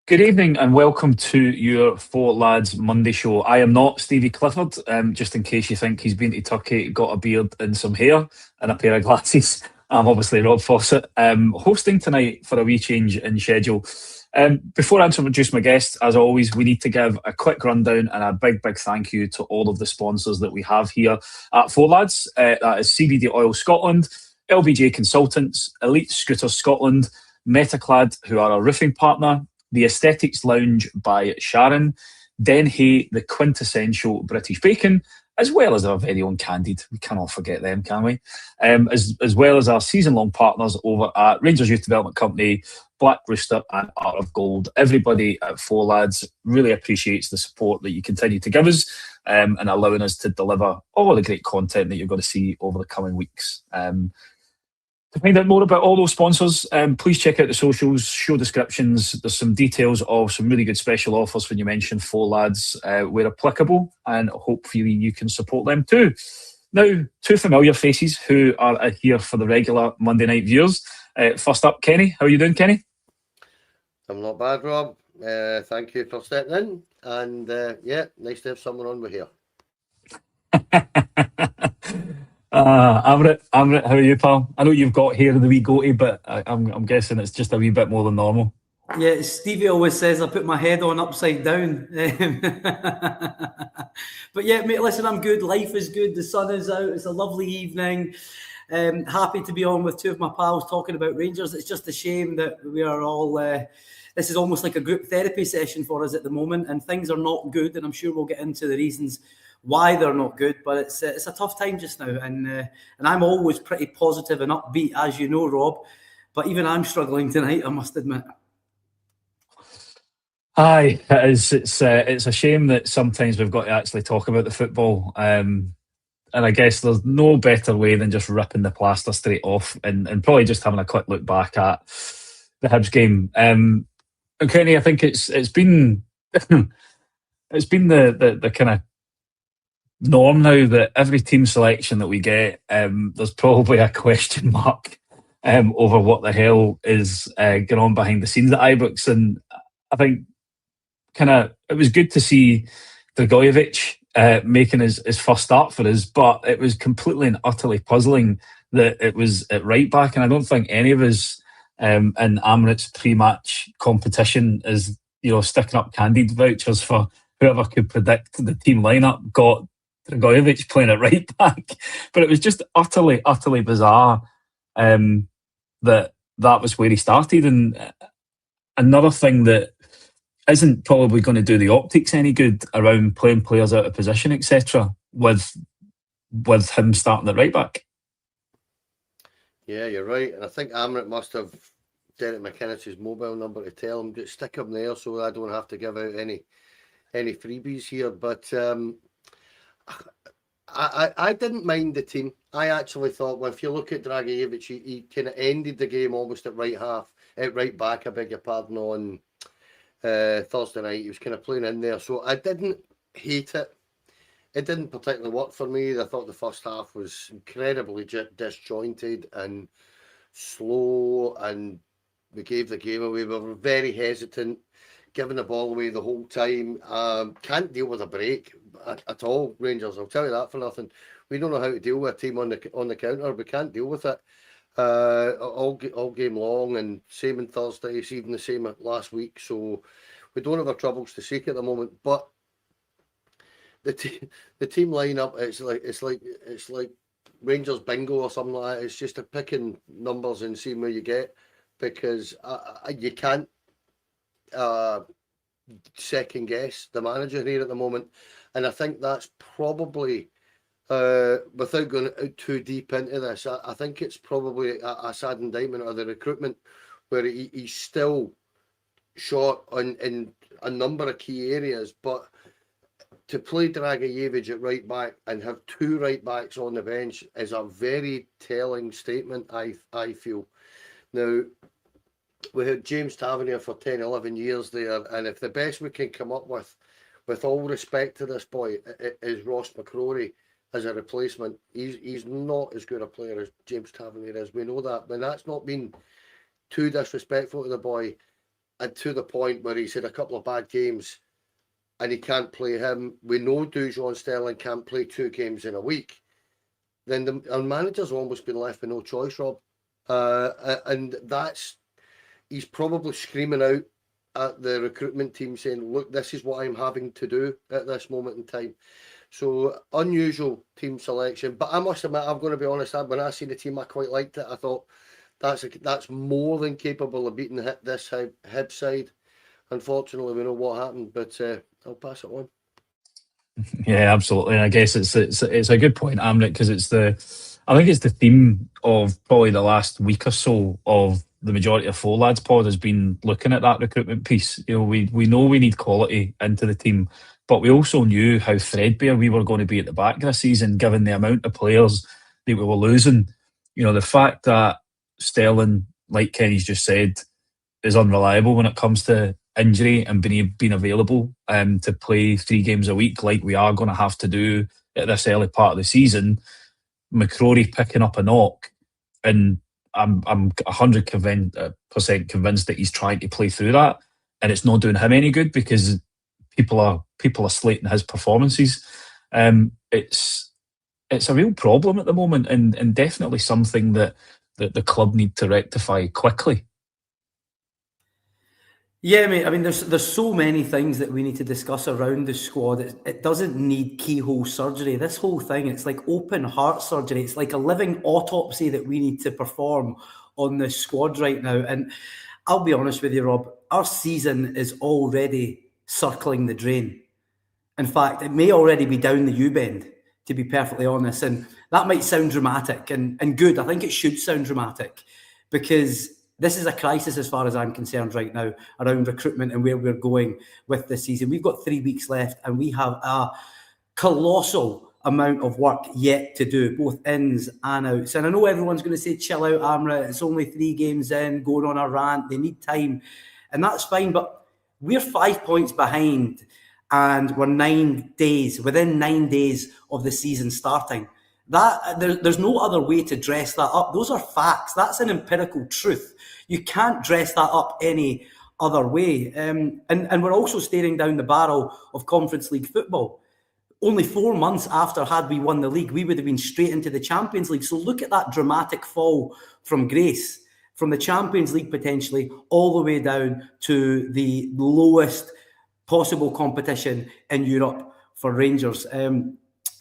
Good evening and welcome to your Four Lads Monday show. I am not Stevie Clifford, just in case you think he's been to Turkey, got a beard and some hair and a pair of glasses. I'm obviously Rob Fawcett, hosting tonight for a wee change in schedule. Before I introduce my guest, as always, we need to give a quick rundown and a big thank you to all of the sponsors that we have here at Four Lads. That is CBD Oil Scotland, LBJ Consultants, Elite Scooters Scotland, Metaclad, who are our roofing partner, the Aesthetics Lounge by Sharon, Denhay, the quintessential British bacon, as well as our very own Candid. We cannot forget them, can we? As well as our season-long partners over at Rangers Youth Development Company, Black Rooster and Art of Gold. Everybody at Four Lads really appreciates the support that you continue to give us and allowing us to deliver all the great content that you're going to see over the coming weeks. To find out more about all those sponsors, please check out the socials, show descriptions. There's some details of some really good special offers when you mention Four Lads where applicable, and hopefully you can support them too. Now, two familiar faces who are here for the regular Monday night viewers. First up, Kenny. How are you doing, Kenny? I'm not bad, Rob. Thank you for stepping in. And yeah, nice to have someone on with here. Amrit, how are you, pal? I know you've got hair in the wee goatee, but I'm guessing it's just a wee bit more than normal. Yeah, Stevie always says I put my head on upside down. But yeah, mate, listen, I'm good. Life is good. The sun is out. It's a lovely evening. Happy to be on with two of my pals talking about Rangers. It's just a shame that we are all... this is almost like a group therapy session for us at the moment, and things are not good, and I'm sure we'll get into the reasons why they're not good, but it's a tough time just now, and I'm always pretty positive and upbeat, as you know, Rob, but even I'm struggling tonight, I must admit. Aye, it is. It's a shame that sometimes we've got to actually talk about the football, and I guess there's no better way than just ripping the plaster straight off and probably just having a quick look back at the Hibs game. And Kenny, I think it's been it's been the kind of norm now that every team selection that we get, there's probably a question mark over what the hell is going on behind the scenes at Ibrox. And I think it was good to see Dragojevic making his first start for us, but it was completely and utterly puzzling that it was at right back. And I don't think any of us in Amrit's pre-match competition is, sticking up Candid vouchers for whoever could predict the team lineup got Dragojevic playing at right back. But it was just utterly bizarre that was where he started. And another thing that isn't probably going to do the optics any good around playing players out of position, etc., with him starting at right back. Yeah, you're right. And I think Amrit must have Derek McInnes's mobile number to tell him to stick him there so I don't have to give out any freebies here. But I didn't mind the team. I actually thought, well, if you look at Dragojevic, he kind of ended the game almost at right back, I beg your pardon, on Thursday night. He was kind of playing in there. So I didn't hate it. It didn't particularly work for me. I thought the first half was incredibly disjointed and slow, and we gave the game away. We were very hesitant, giving the ball away the whole time. Can't deal with a break at all, Rangers. I'll tell you that for nothing. We don't know how to deal with a team on the counter. We can't deal with it all game long, and same on Thursday, even the same last week. So we don't have our troubles to seek at the moment. But the team lineup, it's like Rangers bingo or something like that. It's just a picking numbers and seeing where you get, because you can't second guess the manager here at the moment. And I think that's probably, without going too deep into this, I think it's probably a sad indictment of the recruitment, where he's still short in a number of key areas. But to play Dragojevic at right back and have two right backs on the bench is a very telling statement, I feel. Now, we had James Tavernier for 10, 11 years there, and if the best we can come up with all respect to this boy, is Ross McCrory as a replacement, he's not as good a player as James Tavernier is. We know that, but that's not been too disrespectful to the boy. and to the point where he's had a couple of bad games and he can't play him, we know Dujon Sterling can't play 2 games in a week, then our manager's almost been left with no choice, Rob. And he's probably screaming out at the recruitment team saying, look, this is what I'm having to do at this moment in time. So unusual team selection, but I must admit, I'm going to be honest, when I seen the team, I quite liked it. I thought that's more than capable of beating this Hibs side. Unfortunately, we know what happened, but I'll pass it on. Yeah, absolutely. And I guess it's a good point, Amrit, because I think it's the theme of probably the last week or so of the majority of 4 Lads pod has been looking at that recruitment piece. You know, we know we need quality into the team, but we also knew how threadbare we were going to be at the back this season, given the amount of players that we were losing. You know, the fact that Sterling, like Kenny's just said, is unreliable when it comes to injury and being available to play 3 games a week like we are going to have to do at this early part of the season. McCrory picking up a knock, and I'm 100% convinced that he's trying to play through that, and it's not doing him any good because people are slating his performances. It's a real problem at the moment, and definitely something that the club need to rectify quickly. Yeah, mate. I mean, there's so many things that we need to discuss around the squad. It doesn't need keyhole surgery. This whole thing, it's like open heart surgery. It's like a living autopsy that we need to perform on this squad right now. And I'll be honest with you, Rob, our season is already circling the drain. In fact, it may already be down the U-bend, to be perfectly honest. And that might sound dramatic and good. I think it should sound dramatic because this is a crisis as far as I'm concerned right now around recruitment and where we're going with this season. We've got 3 weeks left and we have a colossal amount of work yet to do, both ins and outs. And I know everyone's going to say, chill out, Amrit, it's only 3 games in, going on a rant, they need time. And that's fine, but we're 5 points behind and we're within 9 days of the season starting. There's no other way to dress that up. Those are facts. That's an empirical truth. You can't dress that up any other way. And we're also staring down the barrel of Conference League football. Only 4 months after had we won the league, we would have been straight into the Champions League. So look at that dramatic fall from grace, from the Champions League potentially all the way down to the lowest possible competition in Europe for Rangers.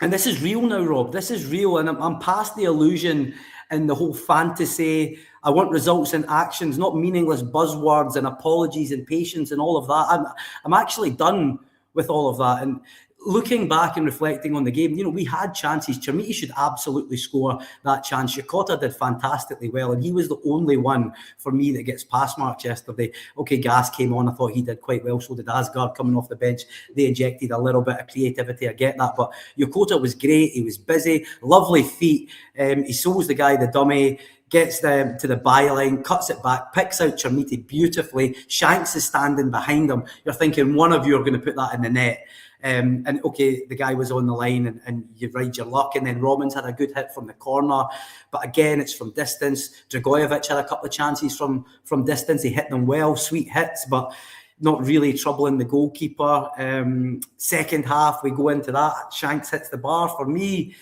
And this is real now, Rob. This is real. And I'm past the illusion and the whole fantasy. I want results and actions, not meaningless buzzwords and apologies and patience and all of that. I'm actually done with all of that. And looking back and reflecting on the game, you know, we had chances. Chermiti should absolutely score that chance. Yokota did fantastically well, and he was the only one for me that gets pass marks yesterday. Okay, Gas came on. I thought he did quite well. So did Asgard coming off the bench. They injected a little bit of creativity. I get that. But Yokota was great. He was busy. Lovely feet. He shows the guy the dummy, gets them to the byline, cuts it back, picks out Chermiti beautifully. Shanks is standing behind him. You're thinking one of you are going to put that in the net. And okay, the guy was on the line and you ride your luck. And then Robbins had a good hit from the corner. But again, it's from distance. Dragojevic had a couple of chances from distance. He hit them well, sweet hits, but not really troubling the goalkeeper. Second half, we go into that. Shanks hits the bar. For me,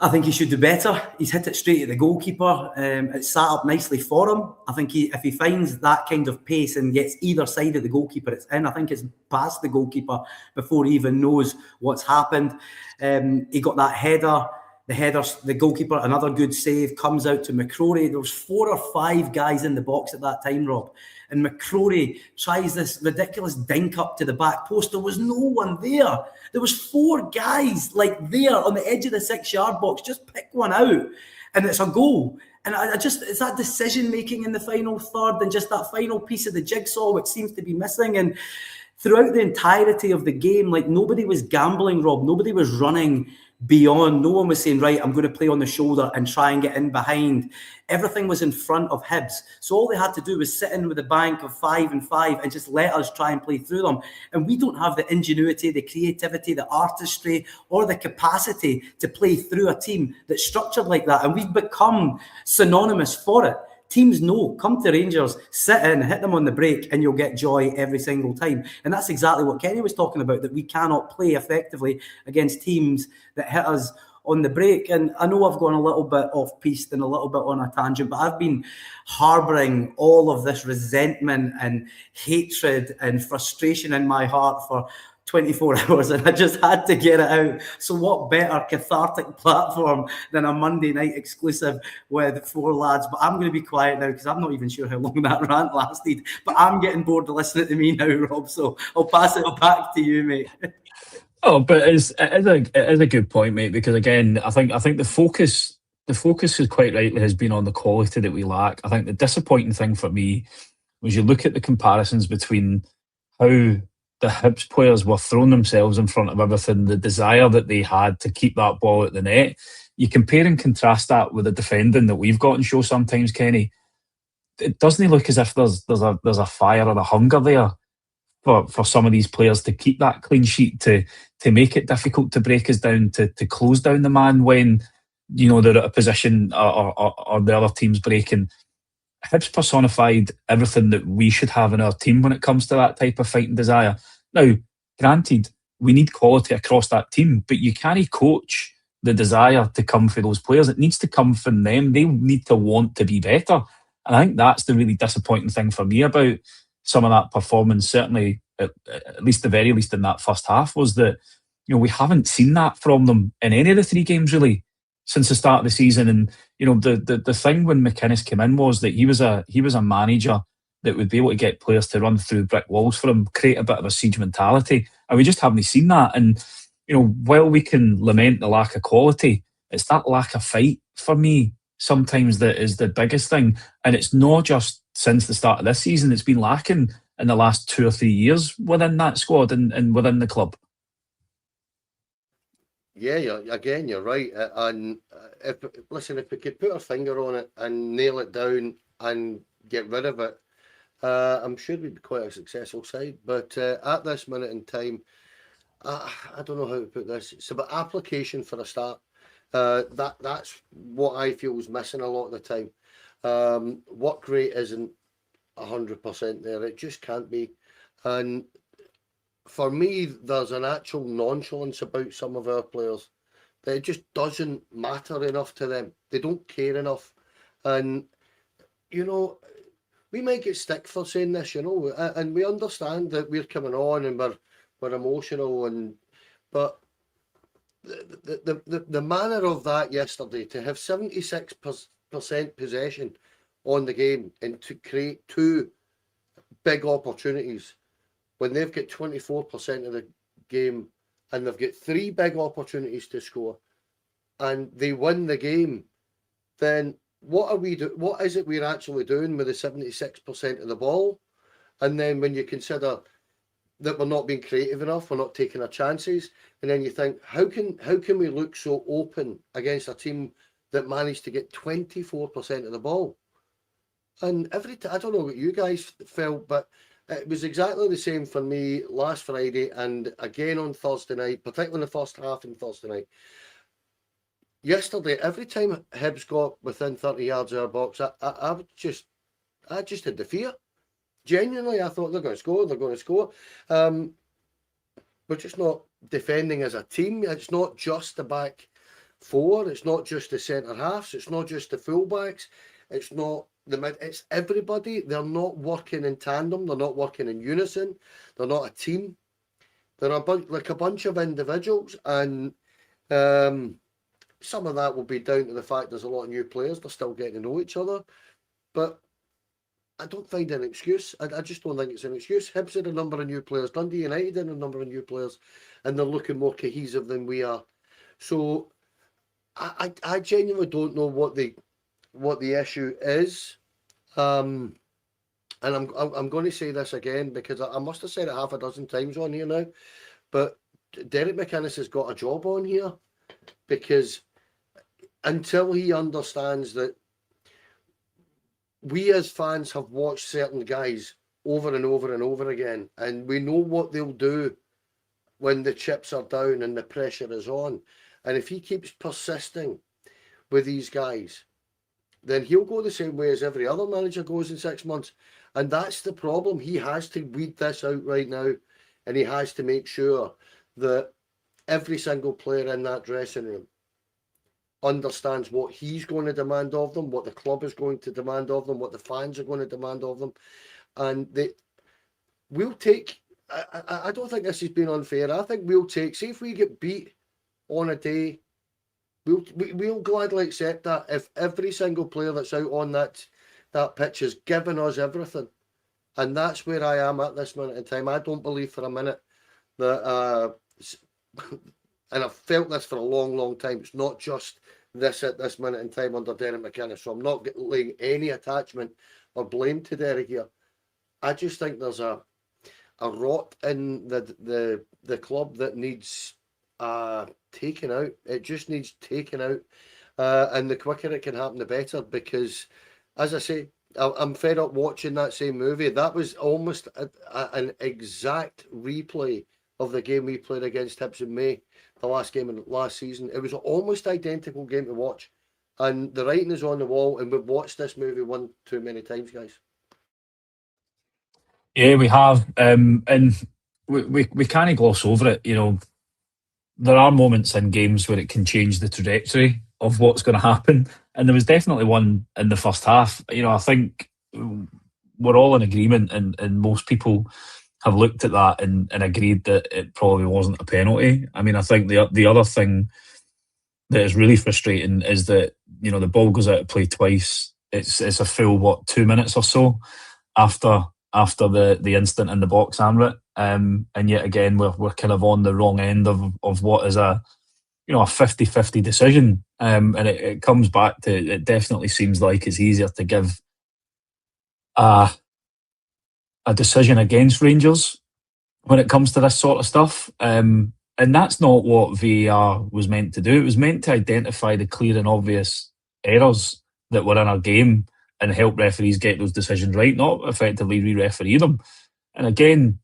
I think he should do better. He's hit it straight at the goalkeeper. It's sat up nicely for him. I think if he finds that kind of pace and gets either side of the goalkeeper, it's in. I think it's past the goalkeeper before he even knows what's happened. He got that header. The goalkeeper, another good save, comes out to McCrory. There was 4 or 5 guys in the box at that time, Rob. And McCrory tries this ridiculous dink up to the back post. There was no one there. There was 4 guys like there on the edge of the 6-yard box. Just pick one out and it's a goal. And it's that decision-making in the final third and just that final piece of the jigsaw which seems to be missing. And throughout the entirety of the game, like nobody was gambling, Rob. Nobody was running beyond. No one was saying, right, I'm going to play on the shoulder and try and get in behind. Everything was in front of Hibs. So all they had to do was sit in with a bank of 5 and 5 and just let us try and play through them. And we don't have the ingenuity, the creativity, the artistry, or the capacity to play through a team that's structured like that. And we've become synonymous for it. teams know, come to Rangers, sit in, hit them on the break, and you'll get joy every single time. And that's exactly what Kenny was talking about, that we cannot play effectively against teams that hit us on the break. And I know I've gone a little bit off piste and a little bit on a tangent, but I've been harbouring all of this resentment and hatred and frustration in my heart for 24 hours, and I just had to get it out. So what better cathartic platform than a Monday night exclusive with 4 lads? But I'm going to be quiet now because I'm not even sure how long that rant lasted. But I'm getting bored of listening to me now, Rob. So I'll pass it back to you, mate. Oh, but it is a good point, mate. Because again, I think the focus is quite rightly has been on the quality that we lack. I think the disappointing thing for me was you look at the comparisons between how the Hibs players were throwing themselves in front of everything, the desire that they had to keep that ball at the net. You compare and contrast that with the defending that we've got in show sometimes, Kenny. It doesn't look as if there's a fire or a hunger there for some of these players to keep that clean sheet, to make it difficult to break us down, to close down the man when they're at a position or the other team's breaking. Hibs personified everything that we should have in our team when it comes to that type of fighting desire. Now, granted, we need quality across that team, but you can't coach the desire to come for those players. It needs to come from them. They need to want to be better. And I think that's the really disappointing thing for me about some of that performance, certainly at least the very least in that first half, was that we haven't seen that from them in any of the 3 games really since the start of the season. And the thing when McInnes came in was that he was a manager that would be able to get players to run through brick walls for him, create a bit of a siege mentality, and we just haven't seen that. And while we can lament the lack of quality, it's that lack of fight for me sometimes that is the biggest thing. And it's not just since the start of this season; it's been lacking in the last 2 or 3 years within that squad and within the club. Yeah, you're right. And if we could put our finger on it and nail it down and get rid of it, I'm sure we'd be quite a successful side. But at this minute in time, I don't know how to put this. It's about application for a start. That's what I feel is missing a lot of the time. Work rate isn't 100% there. It just can't be. And for me, there's an actual nonchalance about some of our players that it just doesn't matter enough to them. They don't care enough. And, we might get stick for saying this, and we understand that we're coming on and we're emotional, but the manner of that yesterday, to have 76% possession on the game and to create 2 big opportunities when they've got 24% of the game and they've got 3 big opportunities to score and they win the game, then what are we what is it we're actually doing with the 76% of the ball? And then when you consider that we're not being creative enough, we're not taking our chances, and then you think, how can we look so open against a team that managed to get 24% of the ball? And I don't know what you guys felt, but it was exactly the same for me last Friday and again on Thursday night, particularly in the first half on Thursday night. Yesterday, every time Hibs got within 30 yards of our box, I just had the fear. Genuinely, I thought they're going to score. We're just not defending as a team. It's not just the back 4. It's not just the centre halves. It's not just the fullbacks. It's not the mid. It's everybody. They're not working in tandem. They're not working in unison. They're not a team. They're a bunch of individuals, and some of that will be down to the fact there's a lot of new players. They're still getting to know each other, but I don't find an excuse. I just don't think it's an excuse. Hibs had a number of new players. Dundee United had a number of new players, and they're looking more cohesive than we are. So I genuinely don't know what the issue is. And I'm going to say this again because I must have said it half a dozen times on here now, but Derek McInnes has got a job on here, because until he understands that we as fans have watched certain guys over and over and over again, and we know what they'll do when the chips are down and the pressure is on. And if he keeps persisting with these guys then he'll go the same way as every other manager goes in 6 months. And that's the problem. He has to weed this out right now, and he has to make sure that every single player in that dressing room understands what he's going to demand of them, what the club is going to demand of them, what the fans are going to demand of them. And we'll take, I don't think this has been unfair. I think we'll take, see if we get beat on a day, we'll gladly accept that if every single player that's out on that pitch is giving us everything. And that's where I am at this minute in time. I don't believe for a minute that, and I've felt this for a long, long time, it's not just this at this minute in time under Derek McInnes, so I'm not laying any attachment or blame to Derek here. I just think there's a rot in the club that needs taken out. It just needs taken out, and the quicker it can happen, the better. Because, as I say, I'm fed up watching that same movie. That was almost an exact replay of the game we played against Hibs in May, the last game of last season. It was an almost identical game to watch, and the writing is on the wall. And we've watched this movie one too many times, guys. Yeah, we have, and we can't gloss over it. You know, there are moments in games where it can change the trajectory of what's going to happen, and there was definitely one in the first half. You know, I think we're all in agreement, and most people have looked at that and agreed that it probably wasn't a penalty. I mean, I think the other thing that is really frustrating is that, you know, the ball goes out of play twice. It's a full 2 minutes or so after the incident in the box, Amrit, and yet again we're kind of on the wrong end of what is a 50-50 decision, and it comes back to, it definitely seems like it's easier to give a decision against Rangers when it comes to this sort of stuff, and that's not what VAR was meant to do. It was meant to identify the clear and obvious errors that were in our game and help referees get those decisions right, not effectively re-referee them. And again,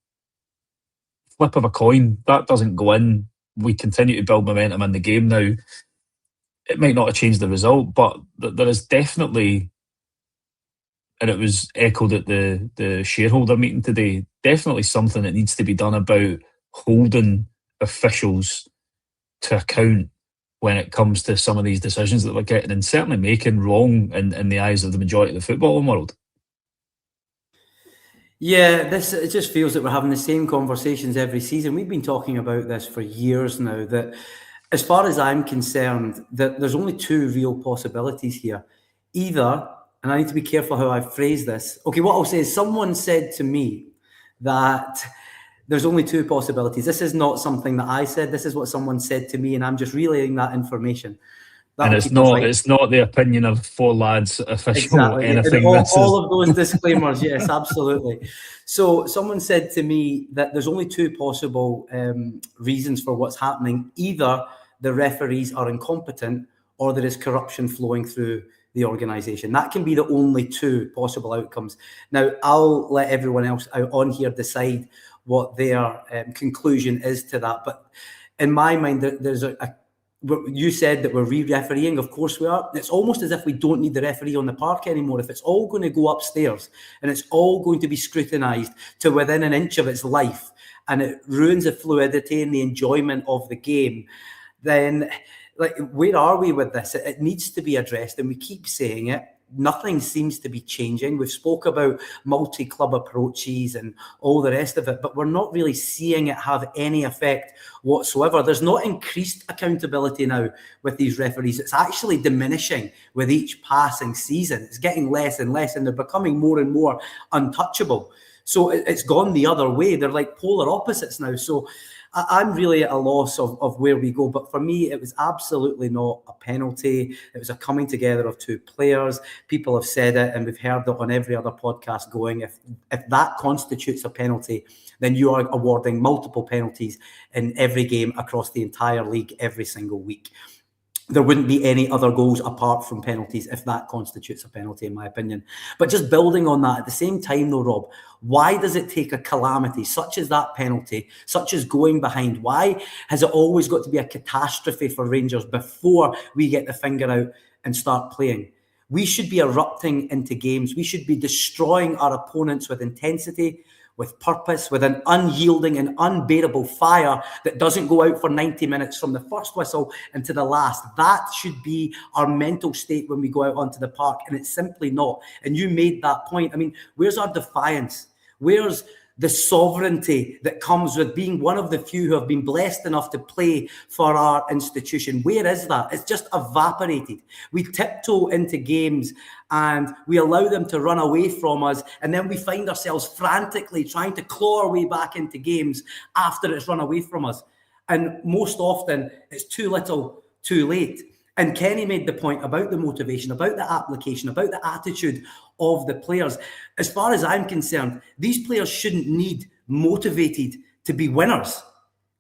flip of a coin, that doesn't go in. We continue to build momentum in the game now. It might not have changed the result, but there is definitely, and it was echoed at the shareholder meeting today, definitely something that needs to be done about holding officials to account when it comes to some of these decisions that we're getting, and certainly making wrong in the eyes of the majority of the footballing world. Yeah, it just feels that we're having the same conversations every season. We've been talking about this for years now, that as far as I'm concerned, that there's only two real possibilities here. Either, and I need to be careful how I phrase this. Okay, what I'll say is, someone said to me that there's only two possibilities. This is not something that I said. This is what someone said to me, and I'm just relaying that information. And it's not the opinion of four lads official. Exactly. Anything. All of those disclaimers, yes, absolutely. So someone said to me that there's only two possible reasons for what's happening. Either the referees are incompetent, or there is corruption flowing through the organisation. That can be the only two possible outcomes. Now, I'll let everyone else out on here decide what their conclusion is to that. But in my mind, there's you said that we're re-refereeing. Of course we are. It's almost as if we don't need the referee on the park anymore. If it's all going to go upstairs and it's all going to be scrutinised to within an inch of its life, and it ruins the fluidity and the enjoyment of the game, then where are we with this? It needs to be addressed, and we keep saying it. Nothing seems to be changing. We've spoke about multi-club approaches and all the rest of it, but we're not really seeing it have any effect whatsoever. There's not increased accountability now with these referees. It's actually diminishing with each passing season. It's getting less and less, and they're becoming more and more untouchable. So it's gone the other way. They're like polar opposites now. So I'm really at a loss of where we go. But for me, it was absolutely not a penalty. It was a coming together of two players. People have said it, and we've heard it on every other podcast going, if that constitutes a penalty, then you are awarding multiple penalties in every game across the entire league every single week. There wouldn't be any other goals apart from penalties if that constitutes a penalty, in my opinion. But just building on that, at the same time though, Rob, why does it take a calamity such as that penalty, such as going behind? Why has it always got to be a catastrophe for Rangers before we get the finger out and start playing? We should be erupting into games. We should be destroying our opponents with intensity, with purpose, with an unyielding and unbearable fire that doesn't go out for 90 minutes from the first whistle into the last. That should be our mental state when we go out onto the park, and it's simply not. And you made that point. I mean, where's our defiance? Where's the sovereignty that comes with being one of the few who have been blessed enough to play for our institution? Where is that? It's just evaporated. We tiptoe into games and we allow them to run away from us, and then we find ourselves frantically trying to claw our way back into games after it's run away from us. And most often, it's too little, too late. And Kenny made the point about the motivation, about the application, about the attitude of the players. As far as I'm concerned, these players shouldn't need motivated to be winners.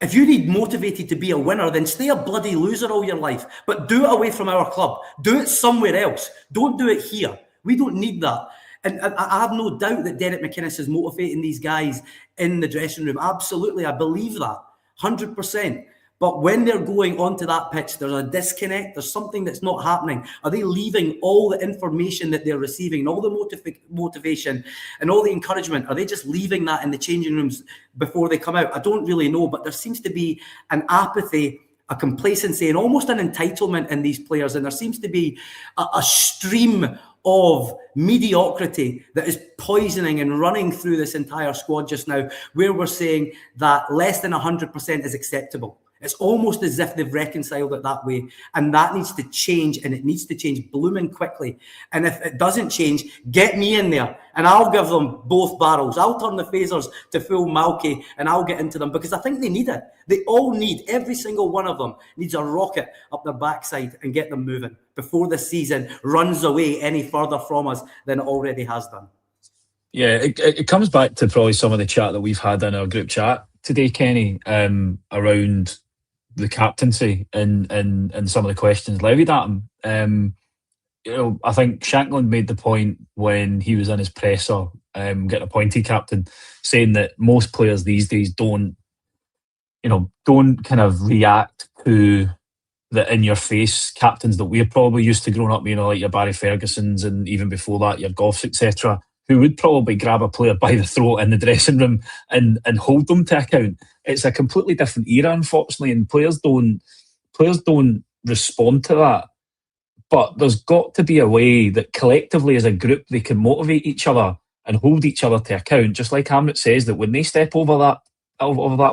If you need motivated to be a winner, then stay a bloody loser all your life. But do it away from our club. Do it somewhere else. Don't do it here. We don't need that. And I have no doubt that Derek McInnes is motivating these guys in the dressing room. Absolutely, I believe that, 100%. But when they're going onto that pitch, there's a disconnect. There's something that's not happening. Are they leaving all the information that they're receiving, and all the motivation and all the encouragement? Are they just leaving that in the changing rooms before they come out? I don't really know, but there seems to be an apathy, a complacency, and almost an entitlement in these players. And there seems to be a stream of mediocrity that is poisoning and running through this entire squad just now, where we're saying that less than 100% is acceptable. It's almost as if they've reconciled it that way. And that needs to change, and it needs to change blooming quickly. And if it doesn't change, get me in there and I'll give them both barrels. I'll turn the phasers to full Malky and I'll get into them, because I think they need it. They all need, every single one of them needs a rocket up their backside and get them moving before the season runs away any further from us than it already has done. Yeah, it comes back to probably some of the chat that we've had in our group chat today, Kenny, around the captaincy and some of the questions levied at him. I think Shankland made the point when he was in his presser, getting appointed captain, saying that most players these days don't kind of react to the in-your-face captains that we're probably used to growing up, like your Barry Fergusons and even before that, your Goffs, etc., who would probably grab a player by the throat in the dressing room and hold them to account. It's a completely different era, unfortunately, and players don't respond to that. But there's got to be a way that collectively as a group they can motivate each other and hold each other to account. Just like Amrit says, that when they step over that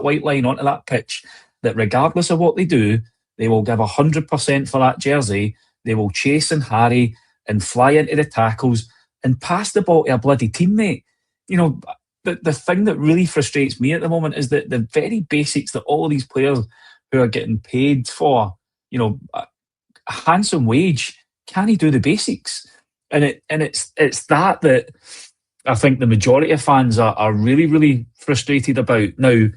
white line onto that pitch, that regardless of what they do, they will give 100% for that jersey. They will chase and harry and fly into the tackles and pass the ball to a bloody teammate. The thing that really frustrates me at the moment is that the very basics that all of these players who are getting paid for, a handsome wage, can he do the basics? And it's that I think the majority of fans are really, really frustrated about. Now,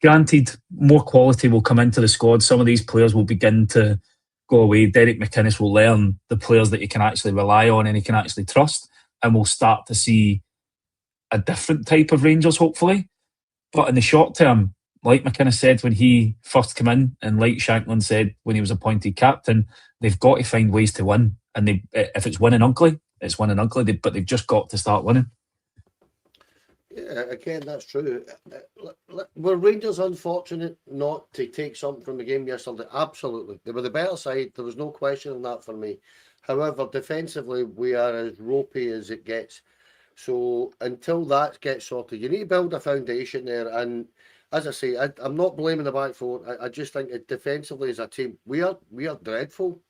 granted, more quality will come into the squad. Some of these players will begin to go away. Derek McInnes will learn the players that he can actually rely on and he can actually trust, and we'll start to see a different type of Rangers, hopefully. But in the short term, like McInnes said when he first came in, and like Shankland said when he was appointed captain, they've got to find ways to win. And if it's winning ugly, it's winning ugly, but they've just got to start winning. Yeah, again, that's true. Were Rangers unfortunate not to take something from the game yesterday? Absolutely. They were the better side. There was no question on that for me. However, defensively, we are as ropey as it gets. So until that gets sorted, you need to build a foundation there. And as I say, I'm not blaming the back four. I just think that defensively as a team, we are dreadful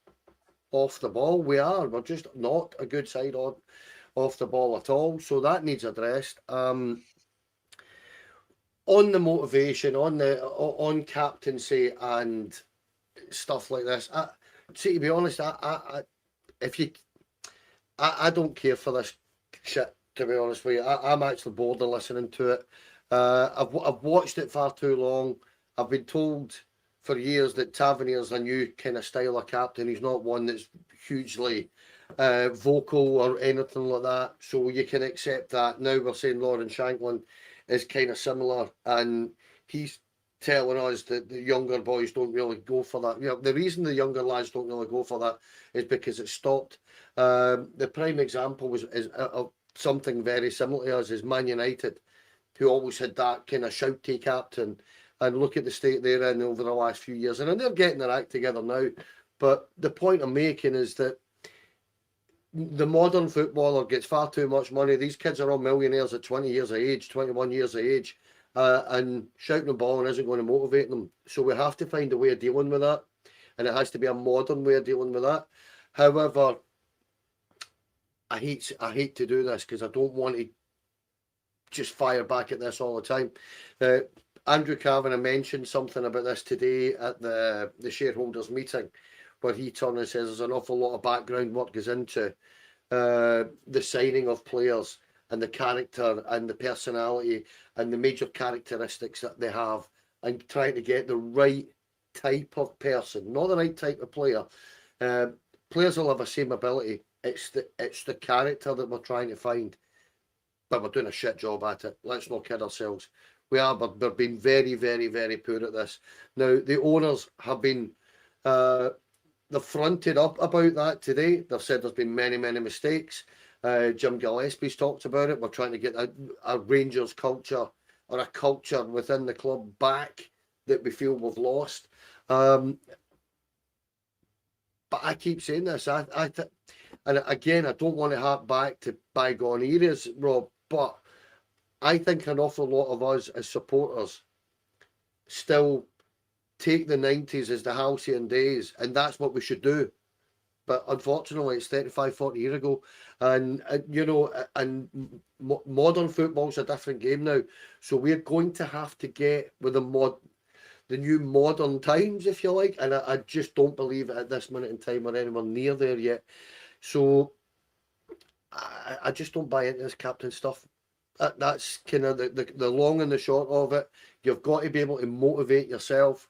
off the ball. We're just not a good side off the ball at all. So that needs addressed. On the motivation, on captaincy and stuff like this. To be honest, I don't care for this shit. To be honest with you, I'm actually bored of listening to it. I've watched it far too long. I've been told for years that Tavernier's a new kind of style of captain. He's not one that's hugely vocal or anything like that. So you can accept that. Now we're saying Lawrence Shankland is kind of similar, and he's telling us that the younger boys don't really go for that. The reason the younger lads don't really go for that is because it stopped. The prime example is something very similar to us is Man United, who always had that kind of shouty captain, and look at the state they're in over the last few years. And they're getting their act together now. But the point I'm making is that the modern footballer gets far too much money. These kids are all millionaires at 20 years of age, 21 years of age, and shouting and bawling isn't going to motivate them. So we have to find a way of dealing with that, and it has to be a modern way of dealing with that. However, I hate to do this because I don't want to just fire back at this all the time. Andrew Kavanagh mentioned something about this today at the shareholders meeting, where he turned and says there's an awful lot of background work goes into the signing of players and the character and the personality and the major characteristics that they have, and trying to get the right type of person, not the right type of player. Players will have the same ability. It's the character that we're trying to find, but we're doing a shit job at it. Let's not kid ourselves. We're being very, very, very poor at this. Now, the owners have been they've fronted up about that today. They've said there's been many, many mistakes. Jim Gillespie's talked about it. We're trying to get a Rangers culture, or a culture within the club, back that we feel we've lost. But I keep saying this. And again, I don't want to hark back to bygone eras, Rob, but I think an awful lot of us as supporters still take the 90s as the halcyon days, and that's what we should do. But unfortunately, it's 35, 40 years ago. And modern football's a different game now. So we're going to have to get with the new modern times, if you like. And I just don't believe it at this minute in time we're anywhere near there yet. So I just don't buy into this captain stuff. That's kind of the long and the short of it. You've got to be able to motivate yourself.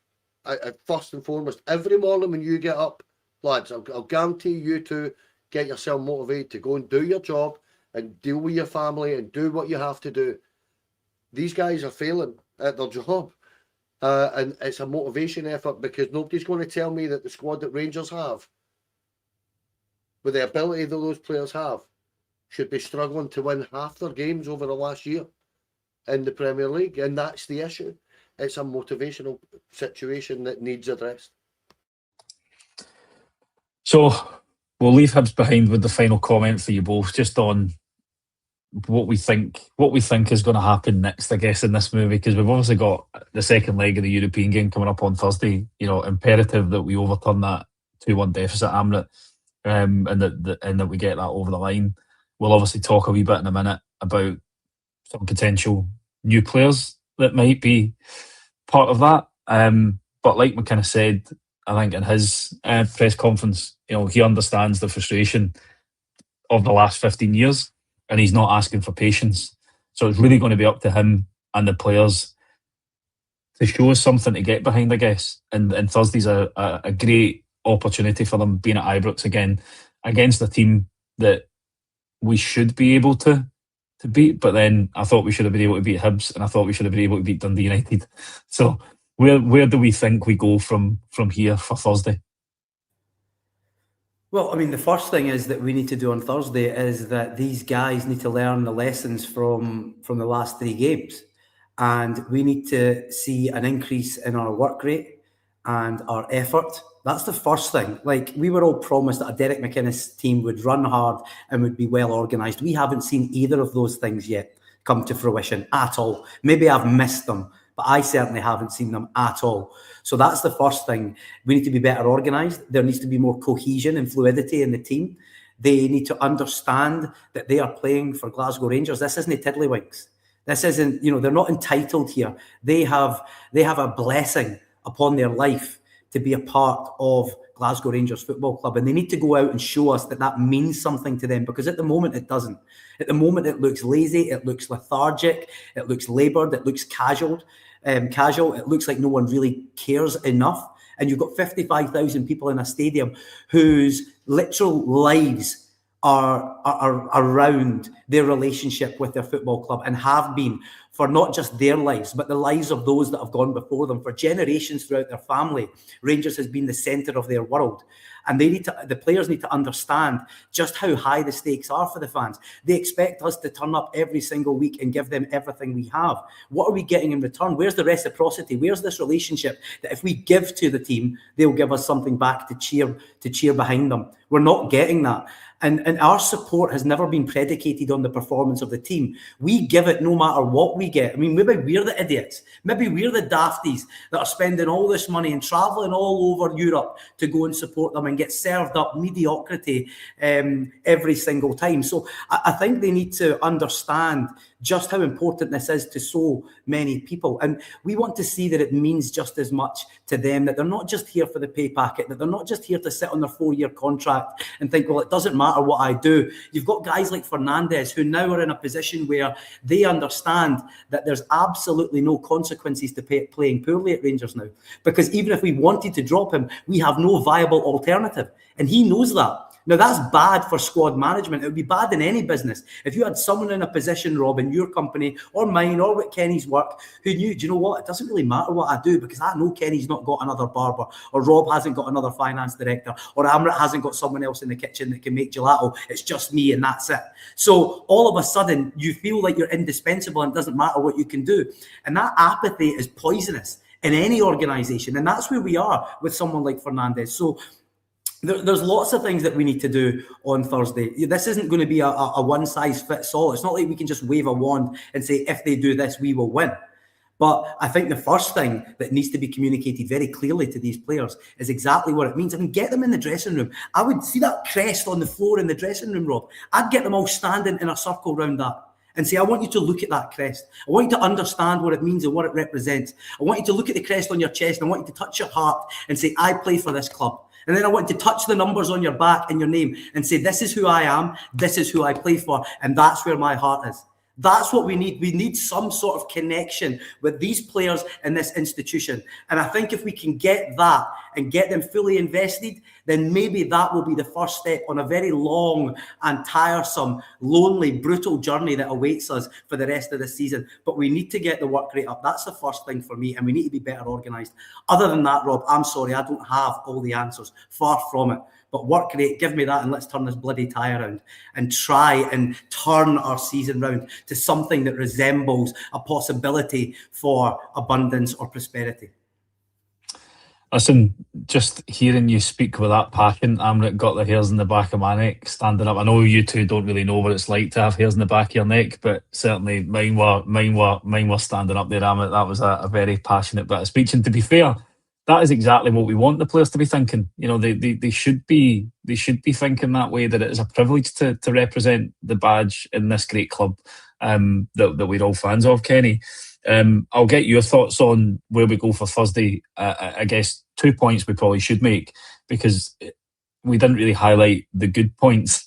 First and foremost, every morning when you get up, lads, I'll guarantee you to get yourself motivated to go and do your job and deal with your family and do what you have to do. These guys are failing at their job. And it's a motivation effort, because nobody's going to tell me that the squad that Rangers have, with the ability that those players have, should be struggling to win half their games over the last year in the Premier League. And that's the issue. It's a motivational situation that needs addressed. So we'll leave Hibs behind with the final comment for you both, just on what we think is going to happen next, I guess, in this movie, because we've obviously got the second leg of the European game coming up on Thursday. Imperative that we overturn that 2-1 deficit at Amrit, and that we get that over the line. We'll obviously talk a wee bit in a minute about some potential new players that might be part of that. But like McKenna said, I think in his press conference, he understands the frustration of the last 15 years, and he's not asking for patience. So it's really going to be up to him and the players to show us something to get behind, I guess. And Thursday's a great opportunity for them, being at Ibrox again against a team that we should be able to beat. But then I thought we should have been able to beat Hibs, and I thought we should have been able to beat Dundee United. So where do we think we go from here for Thursday? Well, I mean, the first thing is that we need to do on Thursday is that these guys need to learn the lessons from the last 3 games. And we need to see an increase in our work rate and our effort. That's the first thing. Like, we were all promised that a Derek McInnes team would run hard and would be well organised. We haven't seen either of those things yet come to fruition at all. Maybe I've missed them, but I certainly haven't seen them at all. So that's the first thing. We need to be better organised. There needs to be more cohesion and fluidity in the team. They need to understand that they are playing for Glasgow Rangers. This isn't a tiddlywinks. This isn't, they're not entitled here. They have a blessing upon their life to be a part of Glasgow Rangers Football Club. And they need to go out and show us that means something to them, because at the moment it doesn't. At the moment it looks lazy, it looks lethargic, it looks laboured, it looks casual. It looks like no one really cares enough. And you've got 55,000 people in a stadium whose literal lives are around their relationship with their football club, and have been for not just their lives, but the lives of those that have gone before them. For generations throughout their family, Rangers has been the centre of their world. And the players need to understand just how high the stakes are for the fans. They expect us to turn up every single week and give them everything we have. What are we getting in return? Where's the reciprocity? Where's this relationship that if we give to the team, they'll give us something back to cheer behind them? We're not getting that. And our support has never been predicated on the performance of the team. We give it no matter what we get. I mean, maybe we're the idiots. Maybe we're the dafties that are spending all this money and travelling all over Europe to go and support them and get served up mediocrity every single time. So I think they need to understand just how important this is to so many people. And we want to see that it means just as much to them, that they're not just here for the pay packet, that they're not just here to sit on their 4-year contract and think, well, it doesn't matter what I do. You've got guys like Fernandes who now are in a position where they understand that there's absolutely no consequences to playing poorly at Rangers now. Because even if we wanted to drop him, we have no viable alternative. And he knows that. Now, that's bad for squad management. It would be bad in any business. If you had someone in a position, Rob, in your company or mine or with Kenny's work, who knew, do you know what? It doesn't really matter what I do because I know Kenny's not got another barber, or Rob hasn't got another finance director, or Amrit hasn't got someone else in the kitchen that can make gelato. It's just me and that's it. So all of a sudden, you feel like you're indispensable and it doesn't matter what you can do. And that apathy is poisonous in any organisation. And that's where we are with someone like Fernandes. So there's lots of things that we need to do on Thursday. This isn't going to be a one-size-fits-all. It's not like we can just wave a wand and say, if they do this, we will win. But I think the first thing that needs to be communicated very clearly to these players is exactly what it means. I mean, get them in the dressing room. I would see that crest on the floor in the dressing room, Rob. I'd get them all standing in a circle around that and say, I want you to look at that crest. I want you to understand what it means and what it represents. I want you to look at the crest on your chest and I want you to touch your heart and say, I play for this club. And then I want to touch the numbers on your back and your name and say, this is who I am, this is who I play for, and that's where my heart is. That's what we need. We need some sort of connection with these players in this institution. And I think if we can get that and get them fully invested, then maybe that will be the first step on a very long and tiresome, lonely, brutal journey that awaits us for the rest of the season. But we need to get the work rate up. That's the first thing for me. And we need to be better organised. Other than that, Rob, I'm sorry, I don't have all the answers. Far from it. But work rate, give me that and let's turn this bloody tie around and try and turn our season round to something that resembles a possibility for abundance or prosperity. Listen, just hearing you speak with that passion, Amrit, got the hairs in the back of my neck standing up. I know you two don't really know what it's like to have hairs in the back of your neck, but certainly mine were standing up there, Amrit. That was a very passionate bit of speech. And to be fair, that is exactly what we want the players to be thinking. You know, they should be thinking that way, that it is a privilege to represent the badge in this great club that we're all fans of, Kenny. I'll get your thoughts on where we go for Thursday. I guess 2 points we probably should make, because we didn't really highlight the good points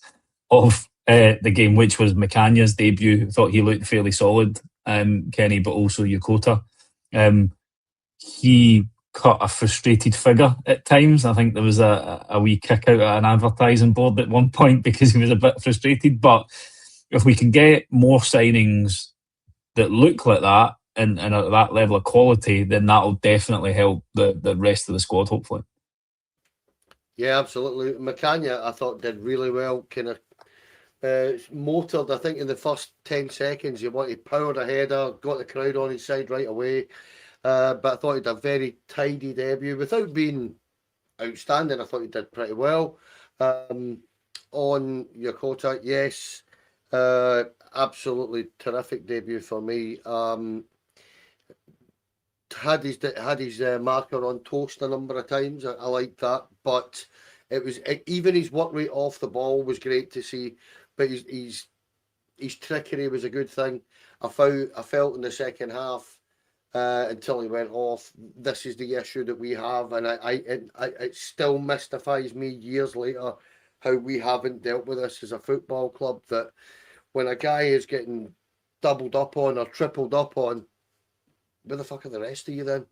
of the game, which was McCanya's debut. Thought he looked fairly solid, Kenny, but also Yokota. He cut a frustrated figure at times. I think there was a wee kick out at an advertising board at one point because he was a bit frustrated. But if we can get more signings that look like that and at that level of quality, then that'll definitely help the rest of the squad, hopefully. Yeah, absolutely. McCanya, I thought, did really well. Kind of motored, I think, in the first 10 seconds. He powered a header, got the crowd on his side right away. But I thought he did a very tidy debut without being outstanding. I thought he did pretty well. On Yokota, yes, absolutely terrific debut for me. Had his marker on toast a number of times. I liked that, but it was even his work rate off the ball was great to see. But his trickery was a good thing. I felt in the second half. Until he went off, this is the issue that we have, and it still mystifies me years later how we haven't dealt with this as a football club. That when a guy is getting doubled up on or tripled up on, where the fuck are the rest of you then?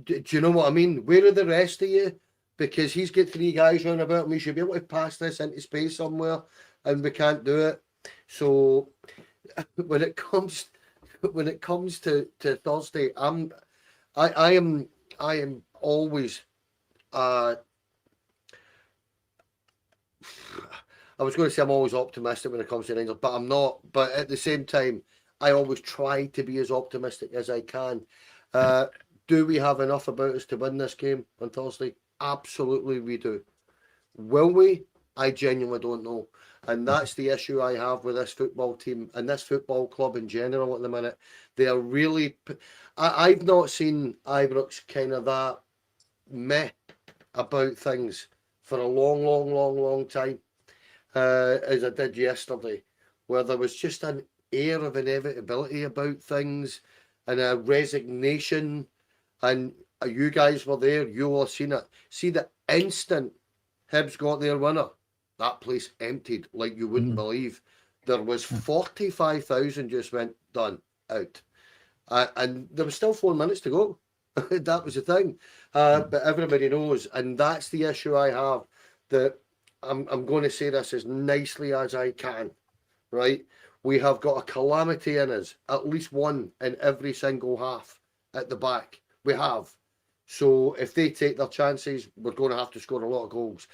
Do you know what I mean? Where are the rest of you? Because he's got 3 guys round about him. He should be able to pass this into space somewhere, and we can't do it. So when it comes when it comes to Thursday, I am always I was going to say I'm always optimistic when it comes to Rangers, but I'm not. But at the same time, I always try to be as optimistic as I can. Do we have enough about us to win this game on Thursday? Absolutely, we do. Will we? I genuinely don't know. And that's the issue I have with this football team and this football club in general at the minute. They are really... I've not seen Ibrox kind of that meh about things for a long time, as I did yesterday, where there was just an air of inevitability about things and a resignation. And you guys were there, you all seen it. See, the instant Hibs got their winner, that place emptied like you wouldn't believe. There was 45,000 just went, done, out. And there was still 4 minutes to go. That was the thing. But everybody knows, and that's the issue I have, that I'm going to say this as nicely as I can, right? We have got a calamity in us, at least one in every single half at the back. We have. So if they take their chances, we're going to have to score a lot of goals.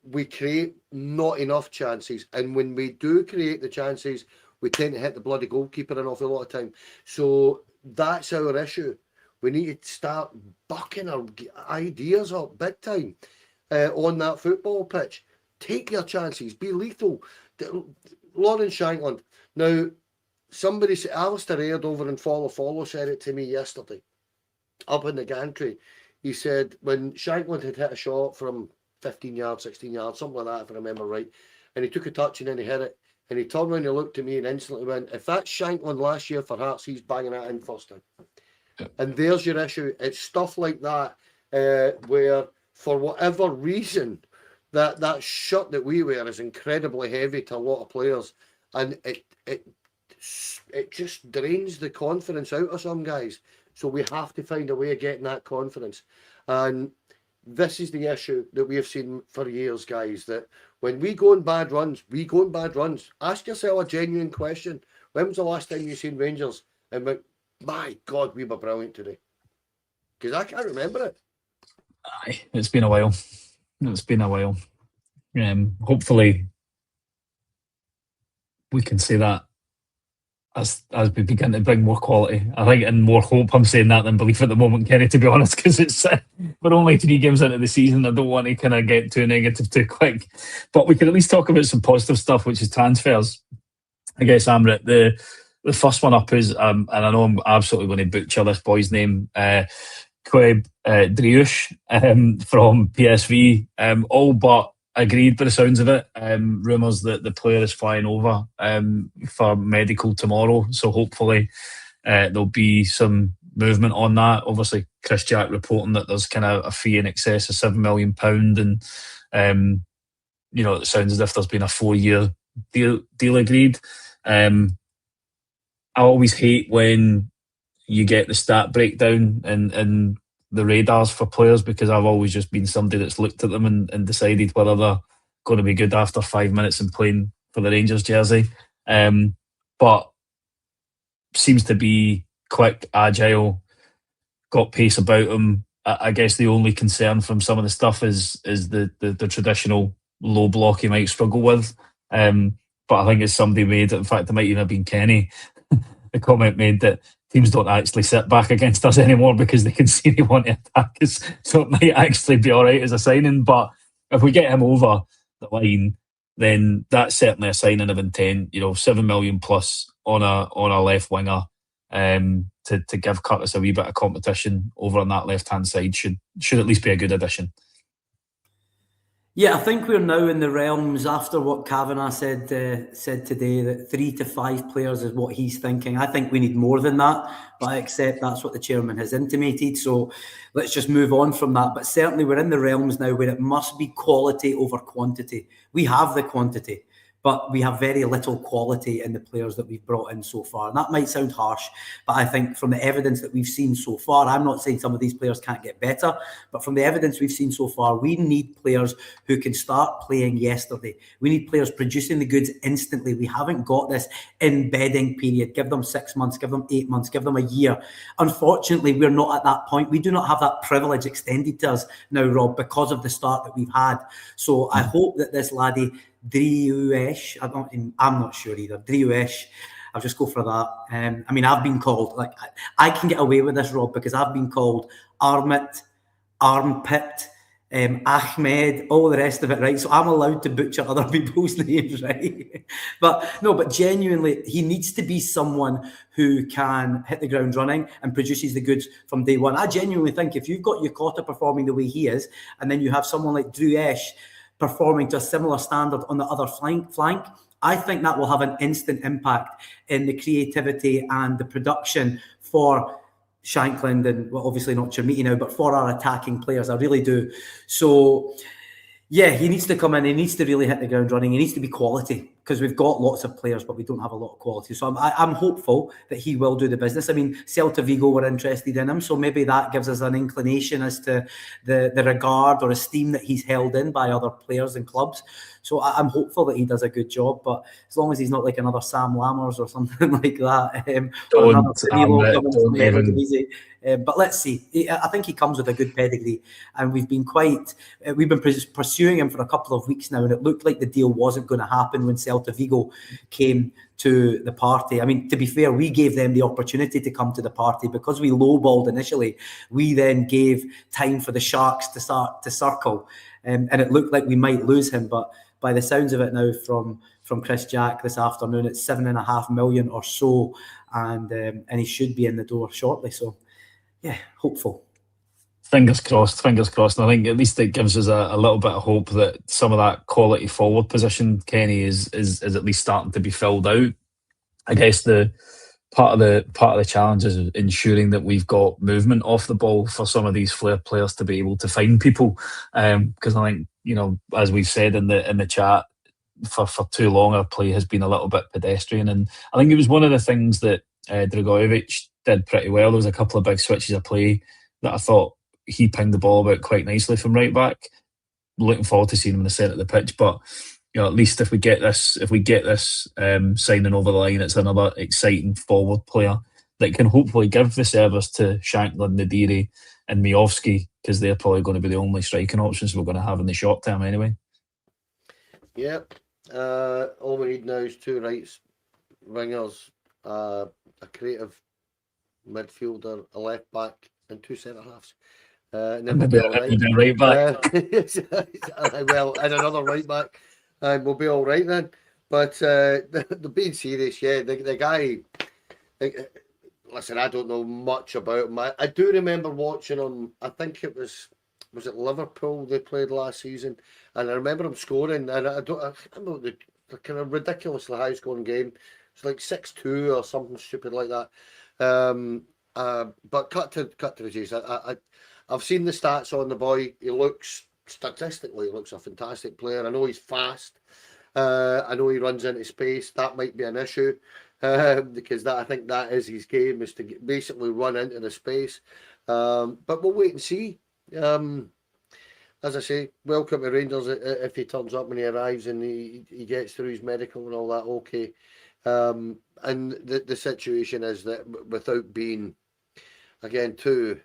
We create not enough chances. And when we do create the chances, we tend to hit the bloody goalkeeper an awful lot of time. So that's our issue. We need to start bucking our ideas up big time on that football pitch. Take your chances. Be lethal. Lawrence Shankland. Now, somebody said, Alistair Aird over in Follow said it to me yesterday up in the gantry. He said when Shankland had hit a shot from 15 yards, 16 yards, something like that, if I remember right, and he took a touch and then he hit it, and he turned around and looked at me and instantly went, if that's Shankland last year for Hearts, he's banging that in first time. And there's your issue. It's stuff like that where, for whatever reason, that shirt that we wear is incredibly heavy to a lot of players, and it just drains the confidence out of some guys. So we have to find a way of getting that confidence. And this is the issue that we have seen for years, guys, that when we go on bad runs, we go on bad runs. Ask yourself a genuine question. When was the last time you seen Rangers and went, my God, we were brilliant today? Because I can't remember it. Aye, it's been a while. Hopefully we can say that as we begin to bring more quality. I think, and more hope, I'm saying that than belief at the moment, Kenny, to be honest, because it's we're only 3 games into the season. I don't want to kind of get too negative too quick, but we can at least talk about some positive stuff, which is transfers. I guess, Amrit, the first one up is, and I know I'm absolutely going to butcher this boy's name, Queb Driush from PSV, all but agreed by the sounds of it. Rumours that the player is flying over for medical tomorrow, so hopefully there'll be some movement on that. Obviously, Chris Jack reporting that there's kind of a fee in excess of £7 million, and it sounds as if there's been a 4-year deal agreed. I always hate when you get the stat breakdown and the radars for players, because I've always just been somebody that's looked at them and decided whether they're going to be good after 5 minutes and playing for the Rangers jersey. But seems to be quick, agile, got pace about him. I guess the only concern from some of the stuff is the traditional low block he might struggle with. But I think it's somebody made, in fact it might even have been Kenny, the comment made that teams don't actually sit back against us anymore because they can see they want to attack us. So it might actually be all right as a signing. But if we get him over the line, then that's certainly a signing of intent. £7 million plus on a left winger, to give Curtis a wee bit of competition over on that left hand side should at least be a good addition. Yeah, I think we're now in the realms, after what Kavanagh said today, that 3 to 5 players is what he's thinking. I think we need more than that, but I accept that's what the chairman has intimated. So let's just move on from that. But certainly we're in the realms now where it must be quality over quantity. We have the quantity, but we have very little quality in the players that we've brought in so far. And that might sound harsh, but I think from the evidence that we've seen so far, I'm not saying some of these players can't get better, but from the evidence we've seen so far, we need players who can start playing yesterday. We need players producing the goods instantly. We haven't got this embedding period. Give them 6 months, give them 8 months, give them a year. Unfortunately, we're not at that point. We do not have that privilege extended to us now, Rob, because of the start that we've had. So I hope that this laddie, Driuesh, I'm not sure either, Driuesh, I'll just go for that. I mean, I've been called, like, I can get away with this, Rob, because I've been called Armit, Armpit, Ahmed, all the rest of it, right? So I'm allowed to butcher other people's names, right? But genuinely, he needs to be someone who can hit the ground running and produces the goods from day one. I genuinely think if you've got Yokota performing the way he is, and then you have someone like Driuesh performing to a similar standard on the other flank, I think that will have an instant impact in the creativity and the production for Shankland and, well, obviously not Chermiti now, but for our attacking players. I really do. So, yeah, he needs to come in. He needs to really hit the ground running. He needs to be quality, because we've got lots of players, but we don't have a lot of quality. So I'm hopeful that he will do the business. I mean, Celta Vigo were interested in him, so maybe that gives us an inclination as to the regard or esteem that he's held in by other players and clubs. So I'm hopeful that he does a good job, but as long as he's not like another Sam Lammers or something like that, or another Danilo coming from Eredivisie. But let's see. I think he comes with a good pedigree, and we've been pursuing him for a couple of weeks now, and it looked like the deal wasn't going to happen when Celta Vigo came to the party. I mean, to be fair, we gave them the opportunity to come to the party because we lowballed initially. We then gave time for the Sharks to start to circle, and it looked like we might lose him, but by the sounds of it now from Chris Jack this afternoon, it's 7.5 million or so, and he should be in the door shortly. So, yeah, hopeful. Fingers crossed. And I think at least it gives us a little bit of hope that some of that quality forward position, Kenny, is at least starting to be filled out. I guess the part of the challenge is ensuring that we've got movement off the ball for some of these flair players to be able to find people. Because I think, as we've said in the chat, for too long our play has been a little bit pedestrian, and I think it was one of the things that Dragojevic did pretty well. There was a couple of big switches of play that I thought he pinged the ball about quite nicely from right back. Looking forward to seeing him in the centre of the pitch, but at least if we get this signing over the line, it's another exciting forward player that can hopefully give the service to Shankland, Nadiri and Miovski, because they're probably going to be the only striking options we're going to have in the short term anyway. Yep. All we need now is two right wingers, a creative midfielder, a left back, and two centre halves. And then we'll be all right. Right back. Well, and another right back, and we'll be all right then. But the being serious, yeah, the guy. Listen, I don't know much about him. I do remember watching him. I think it was it Liverpool they played last season, and I remember him scoring. And I know the kind of ridiculously high scoring game. It's like 6-2 or something stupid like that. But cut to the chase. I've seen the stats on the boy. He looks statistically a fantastic player. I know he's fast. I know he runs into space. That might be an issue. Because I think that is his game, is to basically run into the space. But we'll wait and see. As I say, welcome to Rangers if he turns up when he arrives and he gets through his medical and all that. Okay. And the situation is that without being, again, too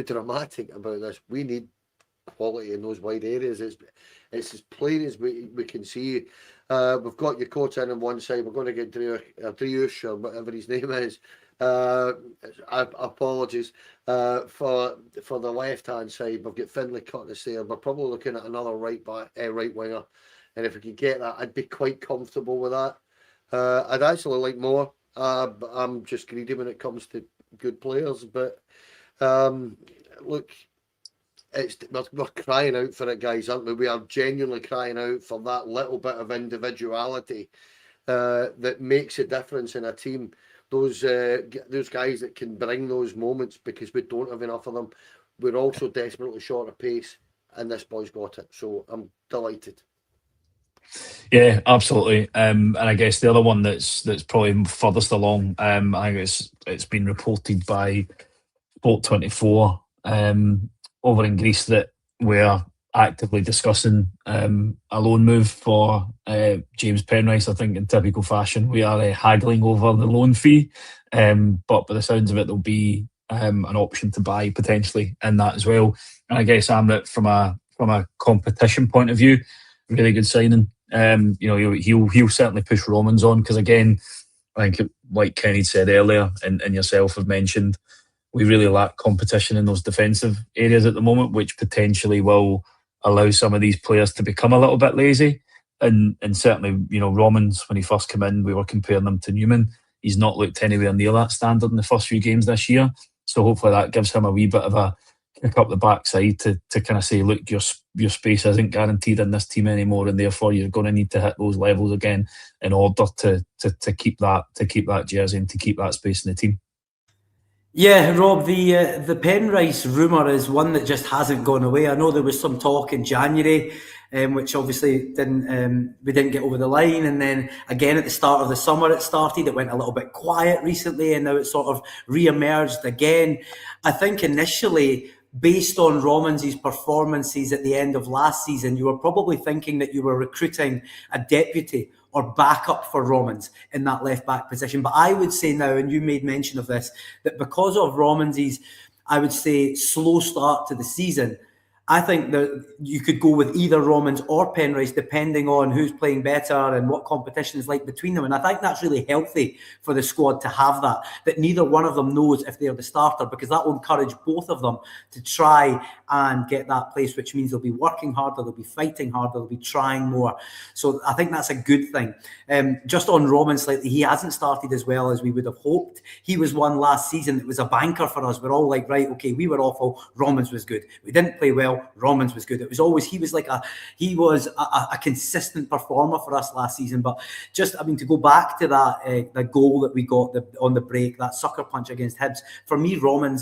dramatic about this, we need quality in those wide areas. It's as plain as we can see. We've got Yokota on one side. We're going to get Driush or whatever his name is. Apologies for the left hand side. We've got Finlay Curtis there. We're probably looking at another right winger, and if we could get that, I'd be quite comfortable with that. I'd actually like more. But I'm just greedy when it comes to good players. But look. We're crying out for it, guys, aren't we? We are genuinely crying out for that little bit of individuality that makes a difference in a team. Those guys that can bring those moments, because we don't have enough of them. We're also desperately short of pace, and this boy's got it. So I'm delighted. Yeah, absolutely. And I guess the other one that's probably furthest along, I think it's been reported by Sport24 over in Greece that we're actively discussing a loan move for James Penrice. I think in typical fashion, we are haggling over the loan fee, but by the sounds of it, there'll be an option to buy potentially in that as well. And I guess Amrit, from a competition point of view, really good signing. He'll certainly push Romans on because again, I think like Kenny said earlier, and yourself have mentioned, we really lack competition in those defensive areas at the moment, which potentially will allow some of these players to become a little bit lazy. And certainly, Romans, when he first came in, we were comparing him to Newman. He's not looked anywhere near that standard in the first few games this year. So hopefully that gives him a wee bit of a kick up the backside to kind of say, look, your space isn't guaranteed in this team anymore, and therefore you're going to need to hit those levels again in order to keep that jersey and to keep that space in the team. Yeah, Rob, the Penrice rumour is one that just hasn't gone away. I know there was some talk in January, which obviously we didn't get over the line, and then again at the start of the summer it started. It went a little bit quiet recently, and now it's sort of re-emerged again. I think initially, based on Romans's performances at the end of last season, you were probably thinking that you were recruiting a deputy or backup for Romans in that left back position. But I would say now, and you made mention of this, that because of Romans's, I would say, slow start to the season, I think that you could go with either Romans or Penrice depending on who's playing better and what competition is like between them. And I think that's really healthy for the squad to have that neither one of them knows if they're the starter, because that will encourage both of them to try and get that place, which means they'll be working harder, they'll be fighting harder, they'll be trying more. So I think that's a good thing. Just on Romans slightly, he hasn't started as well as we would have hoped. He was one last season that was a banker for us. We're all like, right, okay, we were awful, Romans was good. We didn't play well, Romans was good. It was always, he was a consistent performer for us last season. But just, to go back to that, the goal that we got on the break, that sucker punch against Hibs, for me, Romans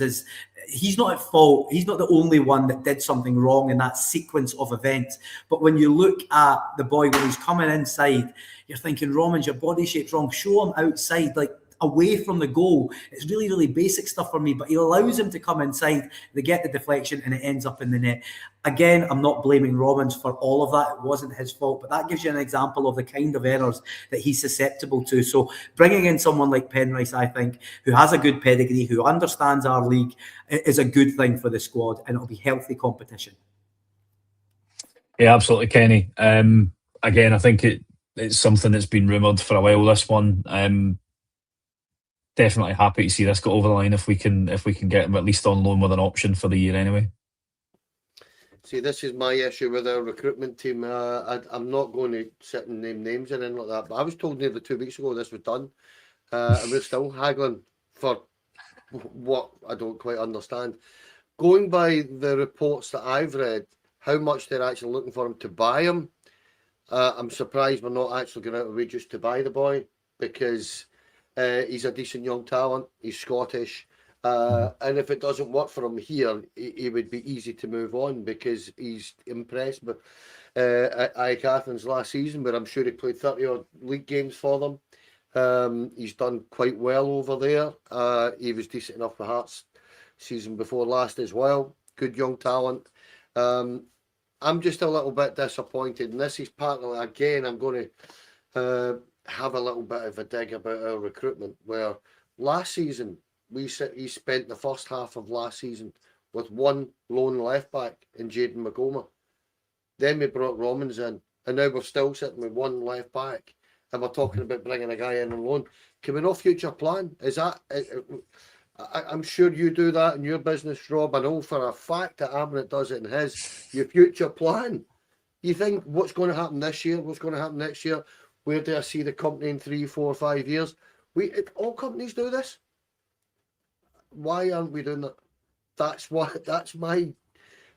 he's not at fault. He's not the only one that did something wrong in that sequence of events. But when you look at the boy when he's coming inside, you're thinking, Romans, your body shape's wrong. Show him outside, like away from the goal. It's really, really basic stuff for me, but he allows him to come inside, they get the deflection, and it ends up in the net. Again, I'm not blaming Romans for all of that. It wasn't his fault, but that gives you an example of the kind of errors that he's susceptible to. So bringing in someone like Penrice, I think, who has a good pedigree, who understands our league, is a good thing for the squad, and it'll be healthy competition. Yeah, absolutely, Kenny. Again, I think it's something that's been rumoured for a while, this one. Definitely happy to see this go over the line if we can get him at least on loan with an option for the year anyway. See, this is my issue with our recruitment team. I'm not going to sit and name names or anything like that, but I was told nearly 2 weeks ago this was done, and we're still haggling for what I don't quite understand. Going by the reports that I've read, how much they're actually looking for him to buy him, I'm surprised we're not actually going out of wages to buy the boy, because he's a decent young talent. He's Scottish. And if it doesn't work for him here, he would be easy to move on, because he's impressed with Athens last season, but I'm sure he played 30 odd league games for them. He's done quite well over there. He was decent enough for Hearts season before last as well. Good young talent. I'm just a little bit disappointed, and this is partly, again, I'm going to have a little bit of a dig about our recruitment, where last season he spent the first half of last season with one lone left back in Jaden McGoma. Then we brought Romans in, and now we're still sitting with one left back, and we're talking about bringing a guy in on loan. Can we know future plan? Is that? I'm sure you do that in your business, Rob. I know for a fact that Amrit does it in his. Your future plan. You think what's going to happen this year? What's going to happen next year? Where do I see the company in 3, 4, 5 years? All companies do this. Why aren't we doing that? That's my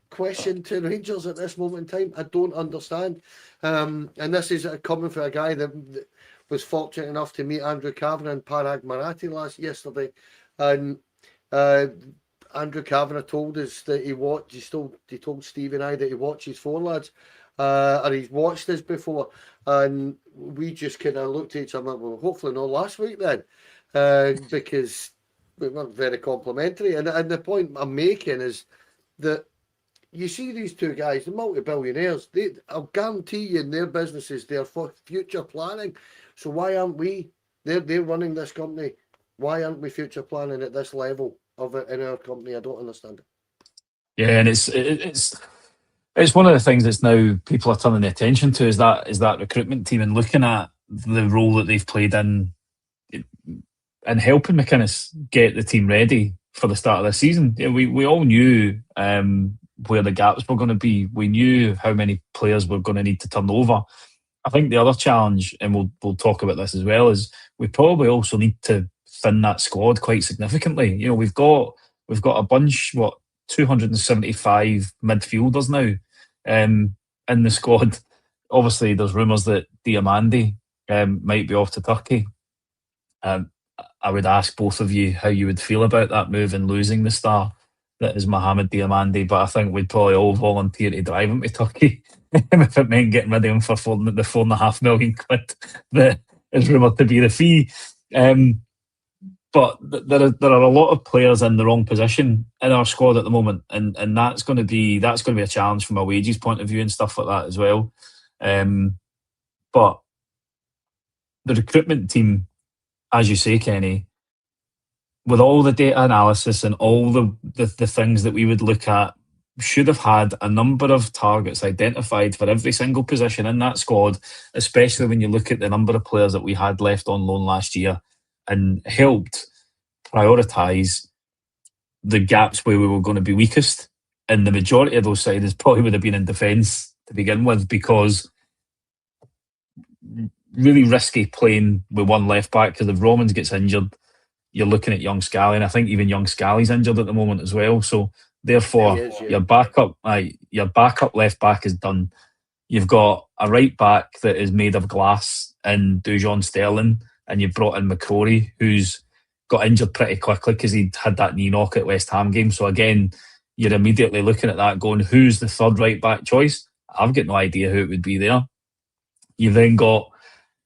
question to Rangers at this moment in time. I don't understand. And this is coming from a guy that was fortunate enough to meet Andrew Kavanagh and Parag Marathi yesterday. And Andrew Kavanagh told us that he told Steve and I that he watches four lads. or he's watched us before, and we just kind of looked at each other. Well, hopefully not last week then, because we weren't very complimentary. And the point I'm making is that you see these two guys, the multi-billionaires, I'll guarantee you in their businesses, they're for future planning. So why aren't we? They're running this company. Why aren't we future planning at this level of it in our company? I don't understand it. Yeah, and it's one of the things that's now people are turning their attention to is that recruitment team and looking at the role that they've played in helping McInnes get the team ready for the start of the season. Yeah, we all knew where the gaps were going to be. We knew how many players we're going to need to turn over. I think the other challenge, and we'll talk about this as well, is we probably also need to thin that squad quite significantly. You know, we've got a bunch, 275 midfielders now in the squad. Obviously, there's rumours that Diamandi might be off to Turkey. I would ask both of you how you would feel about that move and losing the star that is Mohamed Diamandi, but I think we'd probably all volunteer to drive him to Turkey if it meant getting rid of him for the £4.5 million that is rumoured to be the fee. But there are a lot of players in the wrong position in our squad at the moment, and that's going to be a challenge from a wages point of view and stuff like that as well. But the recruitment team, as you say, Kenny, with all the data analysis and all the things that we would look at, should have had a number of targets identified for every single position in that squad, especially when you look at the number of players that we had left on loan last year, and helped prioritise the gaps where we were going to be weakest. And the majority of those sides probably would have been in defence to begin with, because really risky playing with one left back, because if Romans gets injured, you're looking at young Scally, and I think even young Scally's injured at the moment as well. So therefore, your backup left back is done. You've got a right back that is made of glass in Dujon Sterling, and you've brought in McCrory, who's got injured pretty quickly because he'd had that knee knock at West Ham game. So again, you're immediately looking at that going, who's the third right back choice? I've got no idea who it would be there. You've then got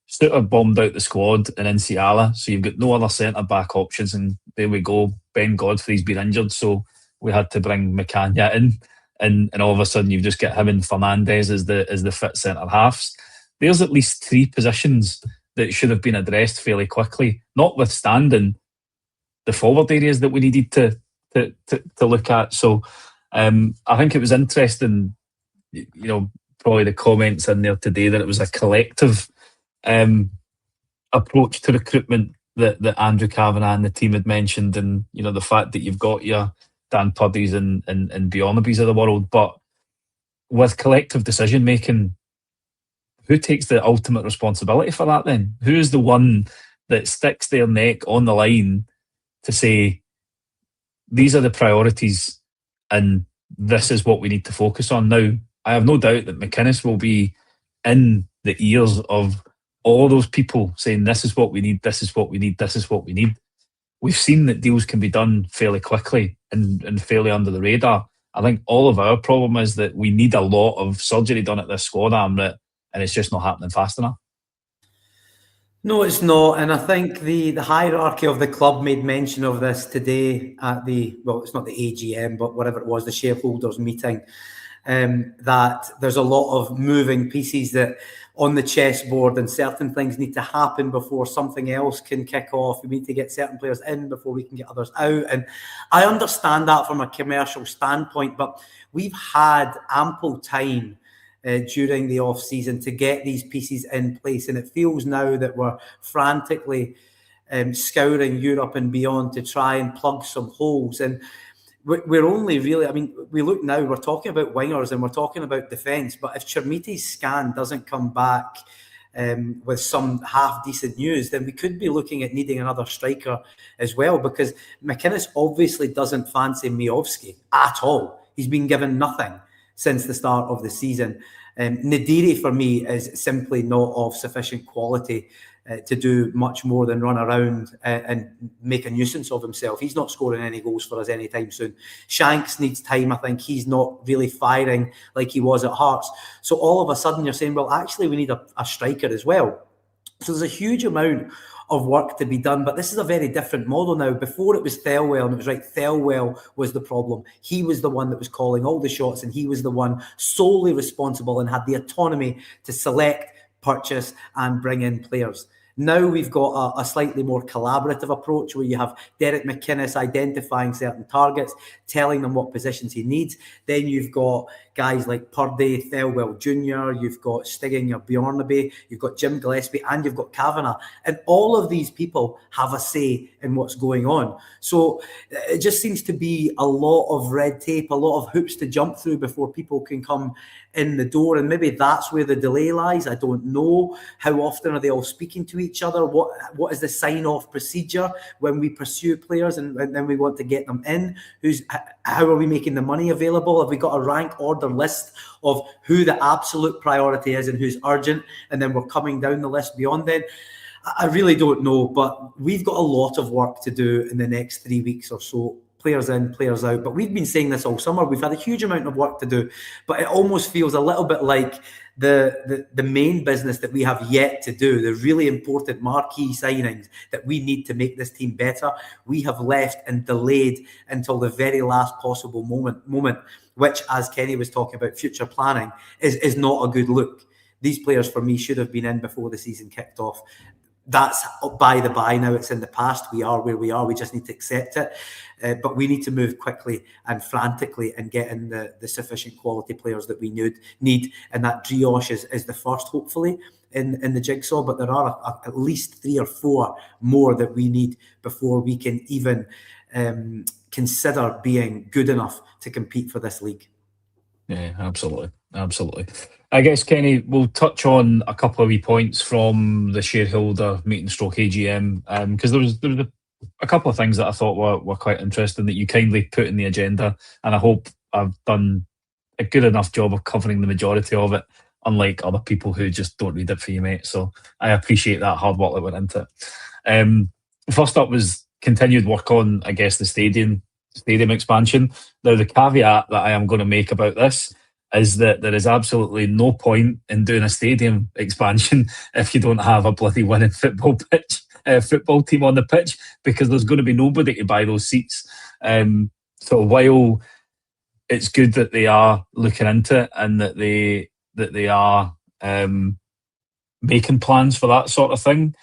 Suter bombed out the squad and Inciala, so you've got no other centre back options, and there we go. Ben Godfrey's been injured, so we had to bring McCanya in, and all of a sudden you've just got him and Fernandez as the fit centre halves. There's at least 3 positions that should have been addressed fairly quickly, notwithstanding the forward areas that we needed to look at. So I think it was interesting, probably the comments in there today, that it was a collective approach to recruitment that Andrew Kavanagh and the team had mentioned, and the fact that you've got your Dan Puddies and Bionabys of the world, but with collective decision making, who takes the ultimate responsibility for that then? Who is the one that sticks their neck on the line to say, these are the priorities and this is what we need to focus on now? I have no doubt that McInnes will be in the ears of all those people saying, this is what we need, this is what we need, this is what we need. We've seen that deals can be done fairly quickly and fairly under the radar. I think all of our problem is that we need a lot of surgery done at this squad, Amrit, and it's just not happening fast enough. No, it's not. And I think the hierarchy of the club made mention of this today at it's not the AGM, but whatever it was, the shareholders meeting, that there's a lot of moving pieces that on the chessboard, and certain things need to happen before something else can kick off. We need to get certain players in before we can get others out. And I understand that from a commercial standpoint, but we've had ample time during the off-season to get these pieces in place. And it feels now that we're frantically scouring Europe and beyond to try and plug some holes. And we're only really, we look now, we're talking about wingers and we're talking about defence, but if Chermiti's scan doesn't come back with some half-decent news, then we could be looking at needing another striker as well, because McInnes obviously doesn't fancy Miovski at all. He's been given nothing since the start of the season. Nadiri for me is simply not of sufficient quality to do much more than run around and make a nuisance of himself. He's not scoring any goals for us anytime soon. Shanks needs time. I think he's not really firing like he was at Hearts. So all of a sudden you're saying, well, actually we need a striker as well. So there's a huge amount of work to be done, but this is a very different model now. Before it was Thelwell, and it was right, Thelwell was the problem. He was the one that was calling all the shots, and he was the one solely responsible and had the autonomy to select, purchase and bring in players. Now we've got a slightly more collaborative approach where you have Derek McInnes identifying certain targets, telling them what positions he needs. Then you've got guys like Purdy, Thelwell Jr., you've got Stigging or Bjornaby, you've got Jim Gillespie, and you've got Kavanagh. And all of these people have a say in what's going on. So it just seems to be a lot of red tape, a lot of hoops to jump through before people can come in the door. And maybe that's where the delay lies. I don't know. How often are they all speaking to each other? What is the sign-off procedure when we pursue players and then we want to get them in? How are we making the money available? Have we got a rank order list of who the absolute priority is and who's urgent, and then we're coming down the list beyond then? I really don't know, but we've got a lot of work to do in the next 3 weeks or so. Players in, players out. But we've been saying this all summer. We've had a huge amount of work to do, but it almost feels a little bit like the main business that we have yet to do, the really important marquee signings that we need to make this team better. We have left and delayed until the very last possible moment, which, as Kenny was talking about, future planning is not a good look. These players for me should have been in before the season kicked off. That's by the by now. It's in the past. We are where we are. We just need to accept it. But we need to move quickly and frantically and get in the sufficient quality players that we need. And that Drioche is the first, hopefully, in the jigsaw. But there are at least 3 or 4 more that we need before we can even consider being good enough to compete for this league. Yeah, absolutely. I guess, Kenny, we'll touch on a couple of wee points from the shareholder meeting stroke AGM, because there was a couple of things that I thought were quite interesting that you kindly put in the agenda, and I hope I've done a good enough job of covering the majority of it, unlike other people who just don't read it for you, mate. So I appreciate that hard work that went into it. First up was continued work on, I guess, the stadium expansion. Now, the caveat that I am going to make about this is that there is absolutely no point in doing a stadium expansion if you don't have a bloody winning football team on the pitch, because there's going to be nobody to buy those seats. So while it's good that they are looking into it and that they are making plans for that sort of thing,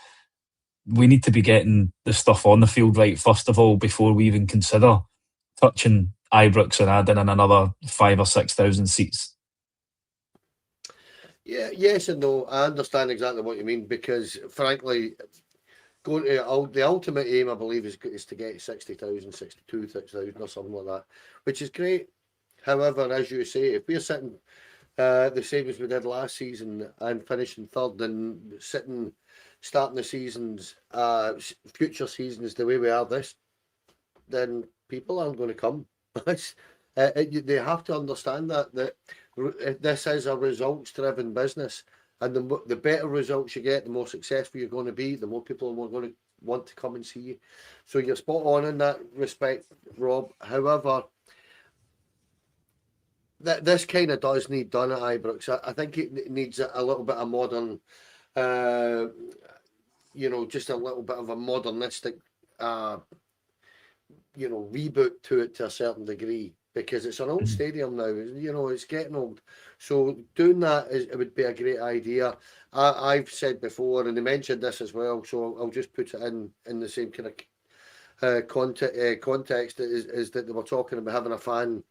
we need to be getting the stuff on the field right first of all before we even consider touching Ibrox and adding in another 5,000 or 6,000 seats. Yeah, yes and no. I understand exactly what you mean, because frankly, going to the ultimate aim, I believe, is to get 60,000, 62,000 or something like that, which is great. However, as you say, if we're sitting the same as we did last season and finishing third and starting the seasons, future seasons the way we are this, then people aren't going to come. They have to understand that this is a results-driven business, and the better results you get, the more successful you're going to be, the more people are going to want to come and see you. So you're spot on in that respect, Rob. However, this kind of does need done at Ibrox. I think it needs a little bit of modern, just a little bit of a modernistic, reboot to it to a certain degree, because it's an old stadium now. It's getting old. So doing that it would be a great idea. I've said before, and they mentioned this as well, so I'll just put it in the same kind of context, is that they were talking about having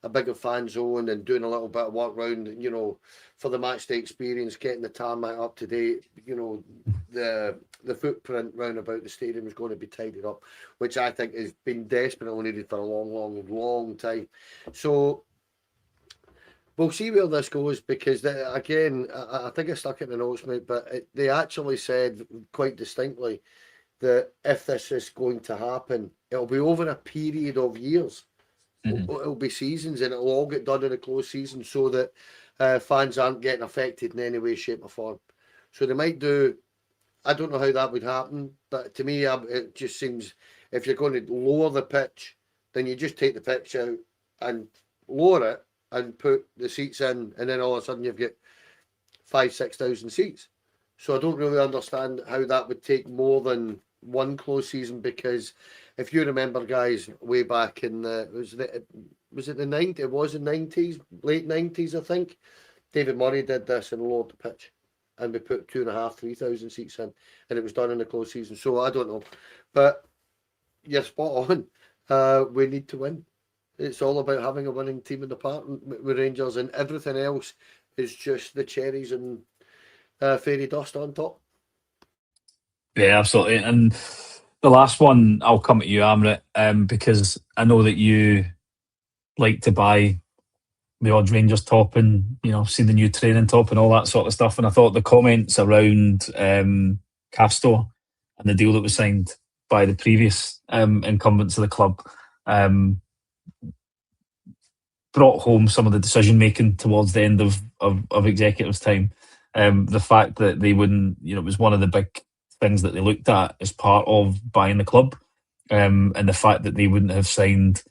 a bigger fan zone and doing a little bit of work around, for the match day experience, getting the tarmac up to date. The footprint round about the stadium is going to be tidied up, which I think has been desperately needed for a long time. So we'll see where this goes, because again, I think I stuck it in the notes, mate, but they actually said quite distinctly that if this is going to happen, it'll be over a period of years. It'll be seasons, and it'll all get done in a closed season, so that fans aren't getting affected in any way, shape or form. So they might do, I don't know how that would happen, but to me, it just seems if you're going to lower the pitch, then you just take the pitch out and lower it and put the seats in, and then all of a sudden you've got 5,000-6,000 seats. So I don't really understand how that would take more than one close season, because if you remember, guys, way back in the was it the 90s? It was the 90s, late 90s, I think. David Murray did this and lowered the pitch, and we put 2,500-3,000 seats in, and it was done in the close season. So I don't know, but you're spot on. We need to win. It's all about having a winning team in the park with Rangers, and everything else is just the cherries and fairy dust on top. Yeah, absolutely. And the last one, I'll come at you, Amrit, because I know that you like to buy the odd Rangers top and, you know, see the new training top and all that sort of stuff. And I thought the comments around Castor and the deal that was signed by the previous incumbents of the club brought home some of the decision making towards the end of executives' time. The fact that they wouldn't, you know, it was one of the big things that they looked at as part of buying the club, and the fact that they wouldn't have signed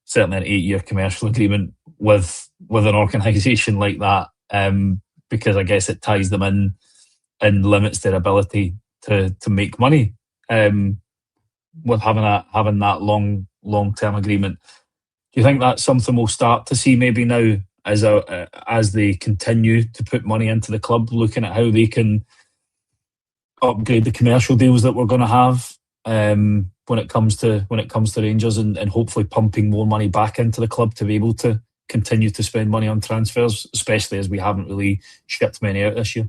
certainly an 8-year commercial agreement with an organisation like that, because I guess it ties them in and limits their ability to make money with having that long-term agreement. Do you think that's something we'll start to see maybe now as they continue to put money into the club, looking at how they can upgrade the commercial deals that we're going to have when it comes to Rangers, and hopefully pumping more money back into the club to be able to continue to spend money on transfers, especially as we haven't really shipped many out this year?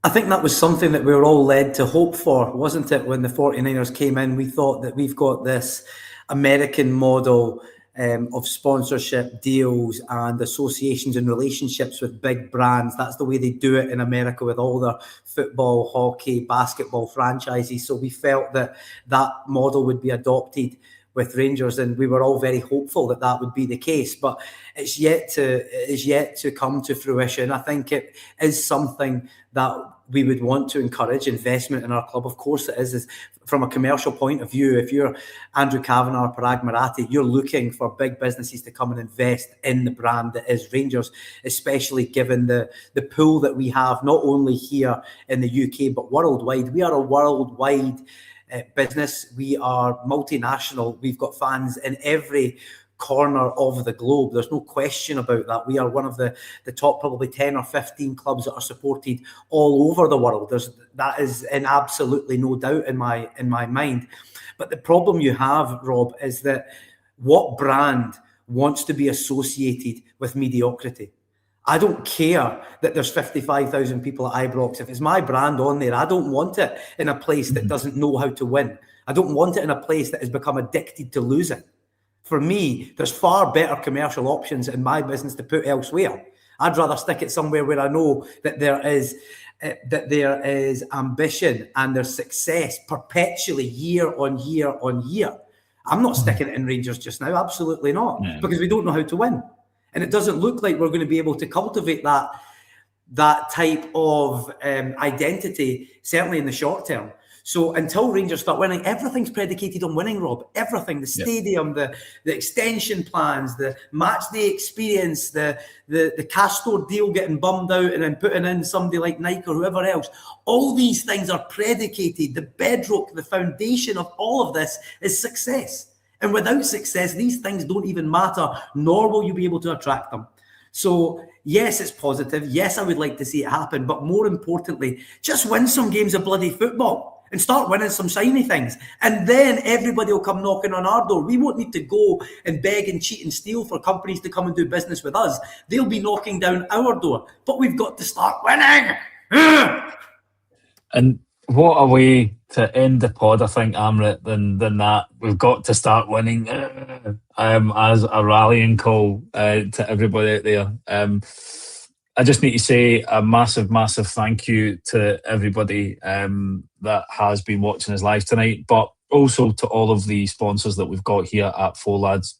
I think that was something that we were all led to hope for, wasn't it? When the 49ers came in, we thought that we've got this American model of sponsorship deals and associations and relationships with big brands. That's the way they do it in America with all their football, hockey, basketball franchises. So we felt that that model would be adopted with Rangers, and we were all very hopeful that that would be the case. But it's yet to come to fruition. I think it is something that we would want to encourage investment in our club. Of course it is from a commercial point of view. If you're Andrew Kavanagh or Parag Marathi, you're looking for big businesses to come and invest in the brand that is Rangers, especially given the pool that we have, not only here in the UK, but worldwide. We are a worldwide business. We are multinational. We've got fans in every corner of the globe. There's no question about that. We are one of the top probably 10 or 15 clubs that are supported all over the world. That is in absolutely no doubt in my mind. But the problem you have, Rob, is that what brand wants to be associated with mediocrity? I don't care that there's 55,000 people at Ibrox. If it's my brand on there, I don't want it in a place that doesn't know how to win. I don't want it in a place that has become addicted to losing. For me, there's far better commercial options in my business to put elsewhere. I'd rather stick it somewhere where I know that there is ambition and there's success perpetually year on year on year. I'm not sticking it in Rangers just now, absolutely not, because we don't know how to win. And it doesn't look like we're going to be able to cultivate that type of identity, certainly in the short term. So until Rangers start winning, everything's predicated on winning, Rob. Everything, the stadium, the extension plans, the match day experience, the Castor deal getting bummed out and then putting in somebody like Nike or whoever else. All these things are predicated. The bedrock, the foundation of all of this is success. And without success, these things don't even matter, nor will you be able to attract them. So yes, it's positive. Yes, I would like to see it happen. But more importantly, just win some games of bloody football and start winning some shiny things. And then everybody will come knocking on our door. We won't need to go and beg and cheat and steal for companies to come and do business with us. They'll be knocking down our door. But we've got to start winning. And what a way to end the pod, I think, Amrit, than that. We've got to start winning as a rallying call to everybody out there. I just need to say a massive, massive thank you to everybody that has been watching us live tonight, but also to all of the sponsors that we've got here at Four Lads.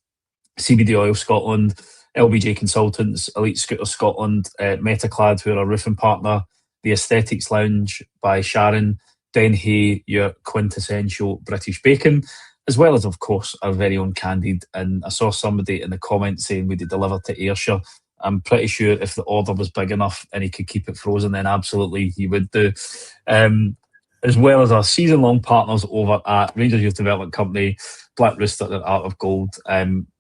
CBD Oil Scotland, LBJ Consultants, Elite Scooter Scotland, Metaclad, who are our roofing partner, the Aesthetics Lounge by Sharon, Denhay, your quintessential British bacon, as well as, of course, our very own Candid. And I saw somebody in the comments saying would they deliver to Ayrshire. I'm pretty sure if the order was big enough and he could keep it frozen, then absolutely he would do. As well as our season-long partners over at Rangers Youth Development Company, Black Rooster and Art of Gold.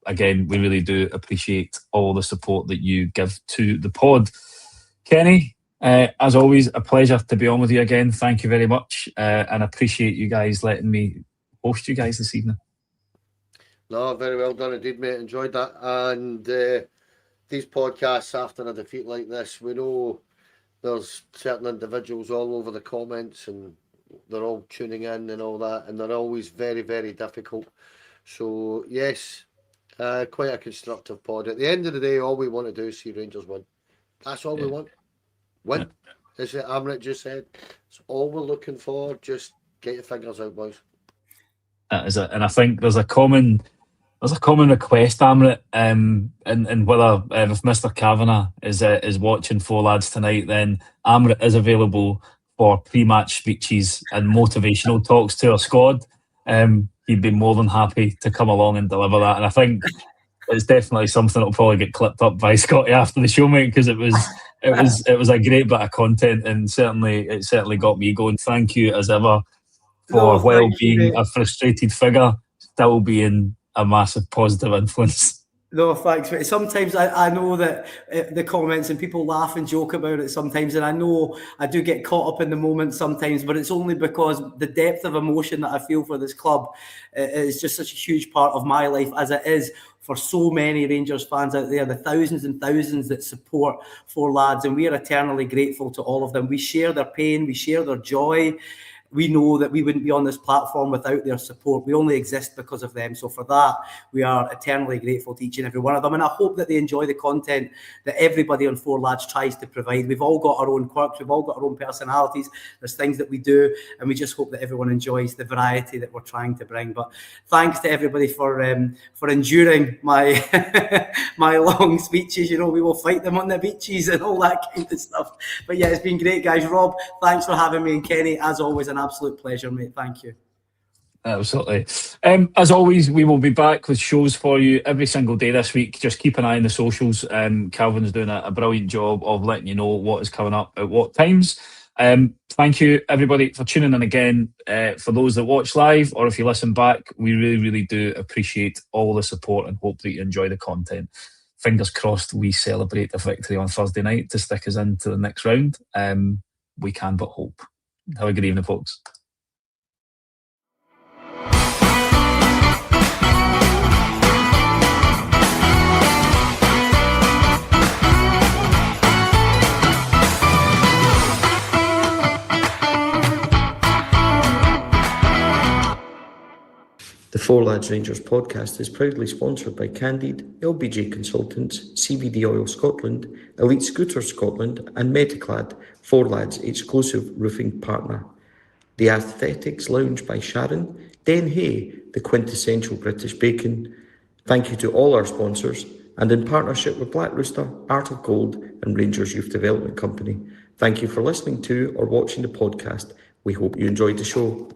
Again, we really do appreciate all the support that you give to the pod. Kenny, as always, a pleasure to be on with you again. Thank you very much, and I appreciate you guys letting me host you guys this evening. No, very well done indeed, mate. Enjoyed that. And these podcasts after a defeat like this, we know there's certain individuals all over the comments and they're all tuning in and all that, and they're always very, very difficult. So, yes, quite a constructive pod. At the end of the day, all we want to do is see Rangers win. That's all we want. Win. As Amrit just said, it's all we're looking for. Just get your fingers out, boys. That is it. And I think there's a common request, Amrit, and whether if Mr. Kavanagh is watching Four Lads tonight, then Amrit is available for pre-match speeches and motivational talks to our squad. He'd be more than happy to come along and deliver that. And I think it's definitely something that'll probably get clipped up by Scotty after the show, mate, because it was a great bit of content, and it certainly got me going. Thank you as ever for, while being a frustrated figure, still being a massive positive influence. No, thanks, mate. Sometimes I know that the comments and people laugh and joke about it sometimes, and I know I do get caught up in the moment sometimes, but it's only because the depth of emotion that I feel for this club is just such a huge part of my life, as it is for so many Rangers fans out there, the thousands and thousands that support Four Lads, and we are eternally grateful to all of them. We share their pain, we share their joy. We know that we wouldn't be on this platform without their support. We only exist because of them. So for that, we are eternally grateful to each and every one of them. And I hope that they enjoy the content that everybody on Four Lads tries to provide. We've all got our own quirks. We've all got our own personalities. There's things that we do. And we just hope that everyone enjoys the variety that we're trying to bring. But thanks to everybody for enduring my my long speeches. You know, we will fight them on the beaches and all that kind of stuff. But yeah, it's been great, guys. Rob, thanks for having me. And Kenny, as always, an absolute pleasure, mate. Thank you. Absolutely. As always, we will be back with shows for you every single day this week. Just keep an eye on the socials. Calvin's doing a brilliant job of letting you know what is coming up at what times. Thank you, everybody, for tuning in again. For those that watch live, or if you listen back, we really, really do appreciate all the support and hope that you enjoy the content. Fingers crossed we celebrate the victory on Thursday night to stick us into the next round. We can but hope. Have a good evening, folks. The Four Lads Rangers podcast is proudly sponsored by Candid, LBJ Consultants, CBD Oil Scotland, Elite Scooter Scotland and Metaclad, Four Lads exclusive roofing partner. The Aesthetics Lounge by Sharon, Denhay, the quintessential British bacon. Thank you to all our sponsors, and in partnership with Black Rooster, Art of Gold and Rangers Youth Development Company. Thank you for listening to or watching the podcast. We hope you enjoyed the show.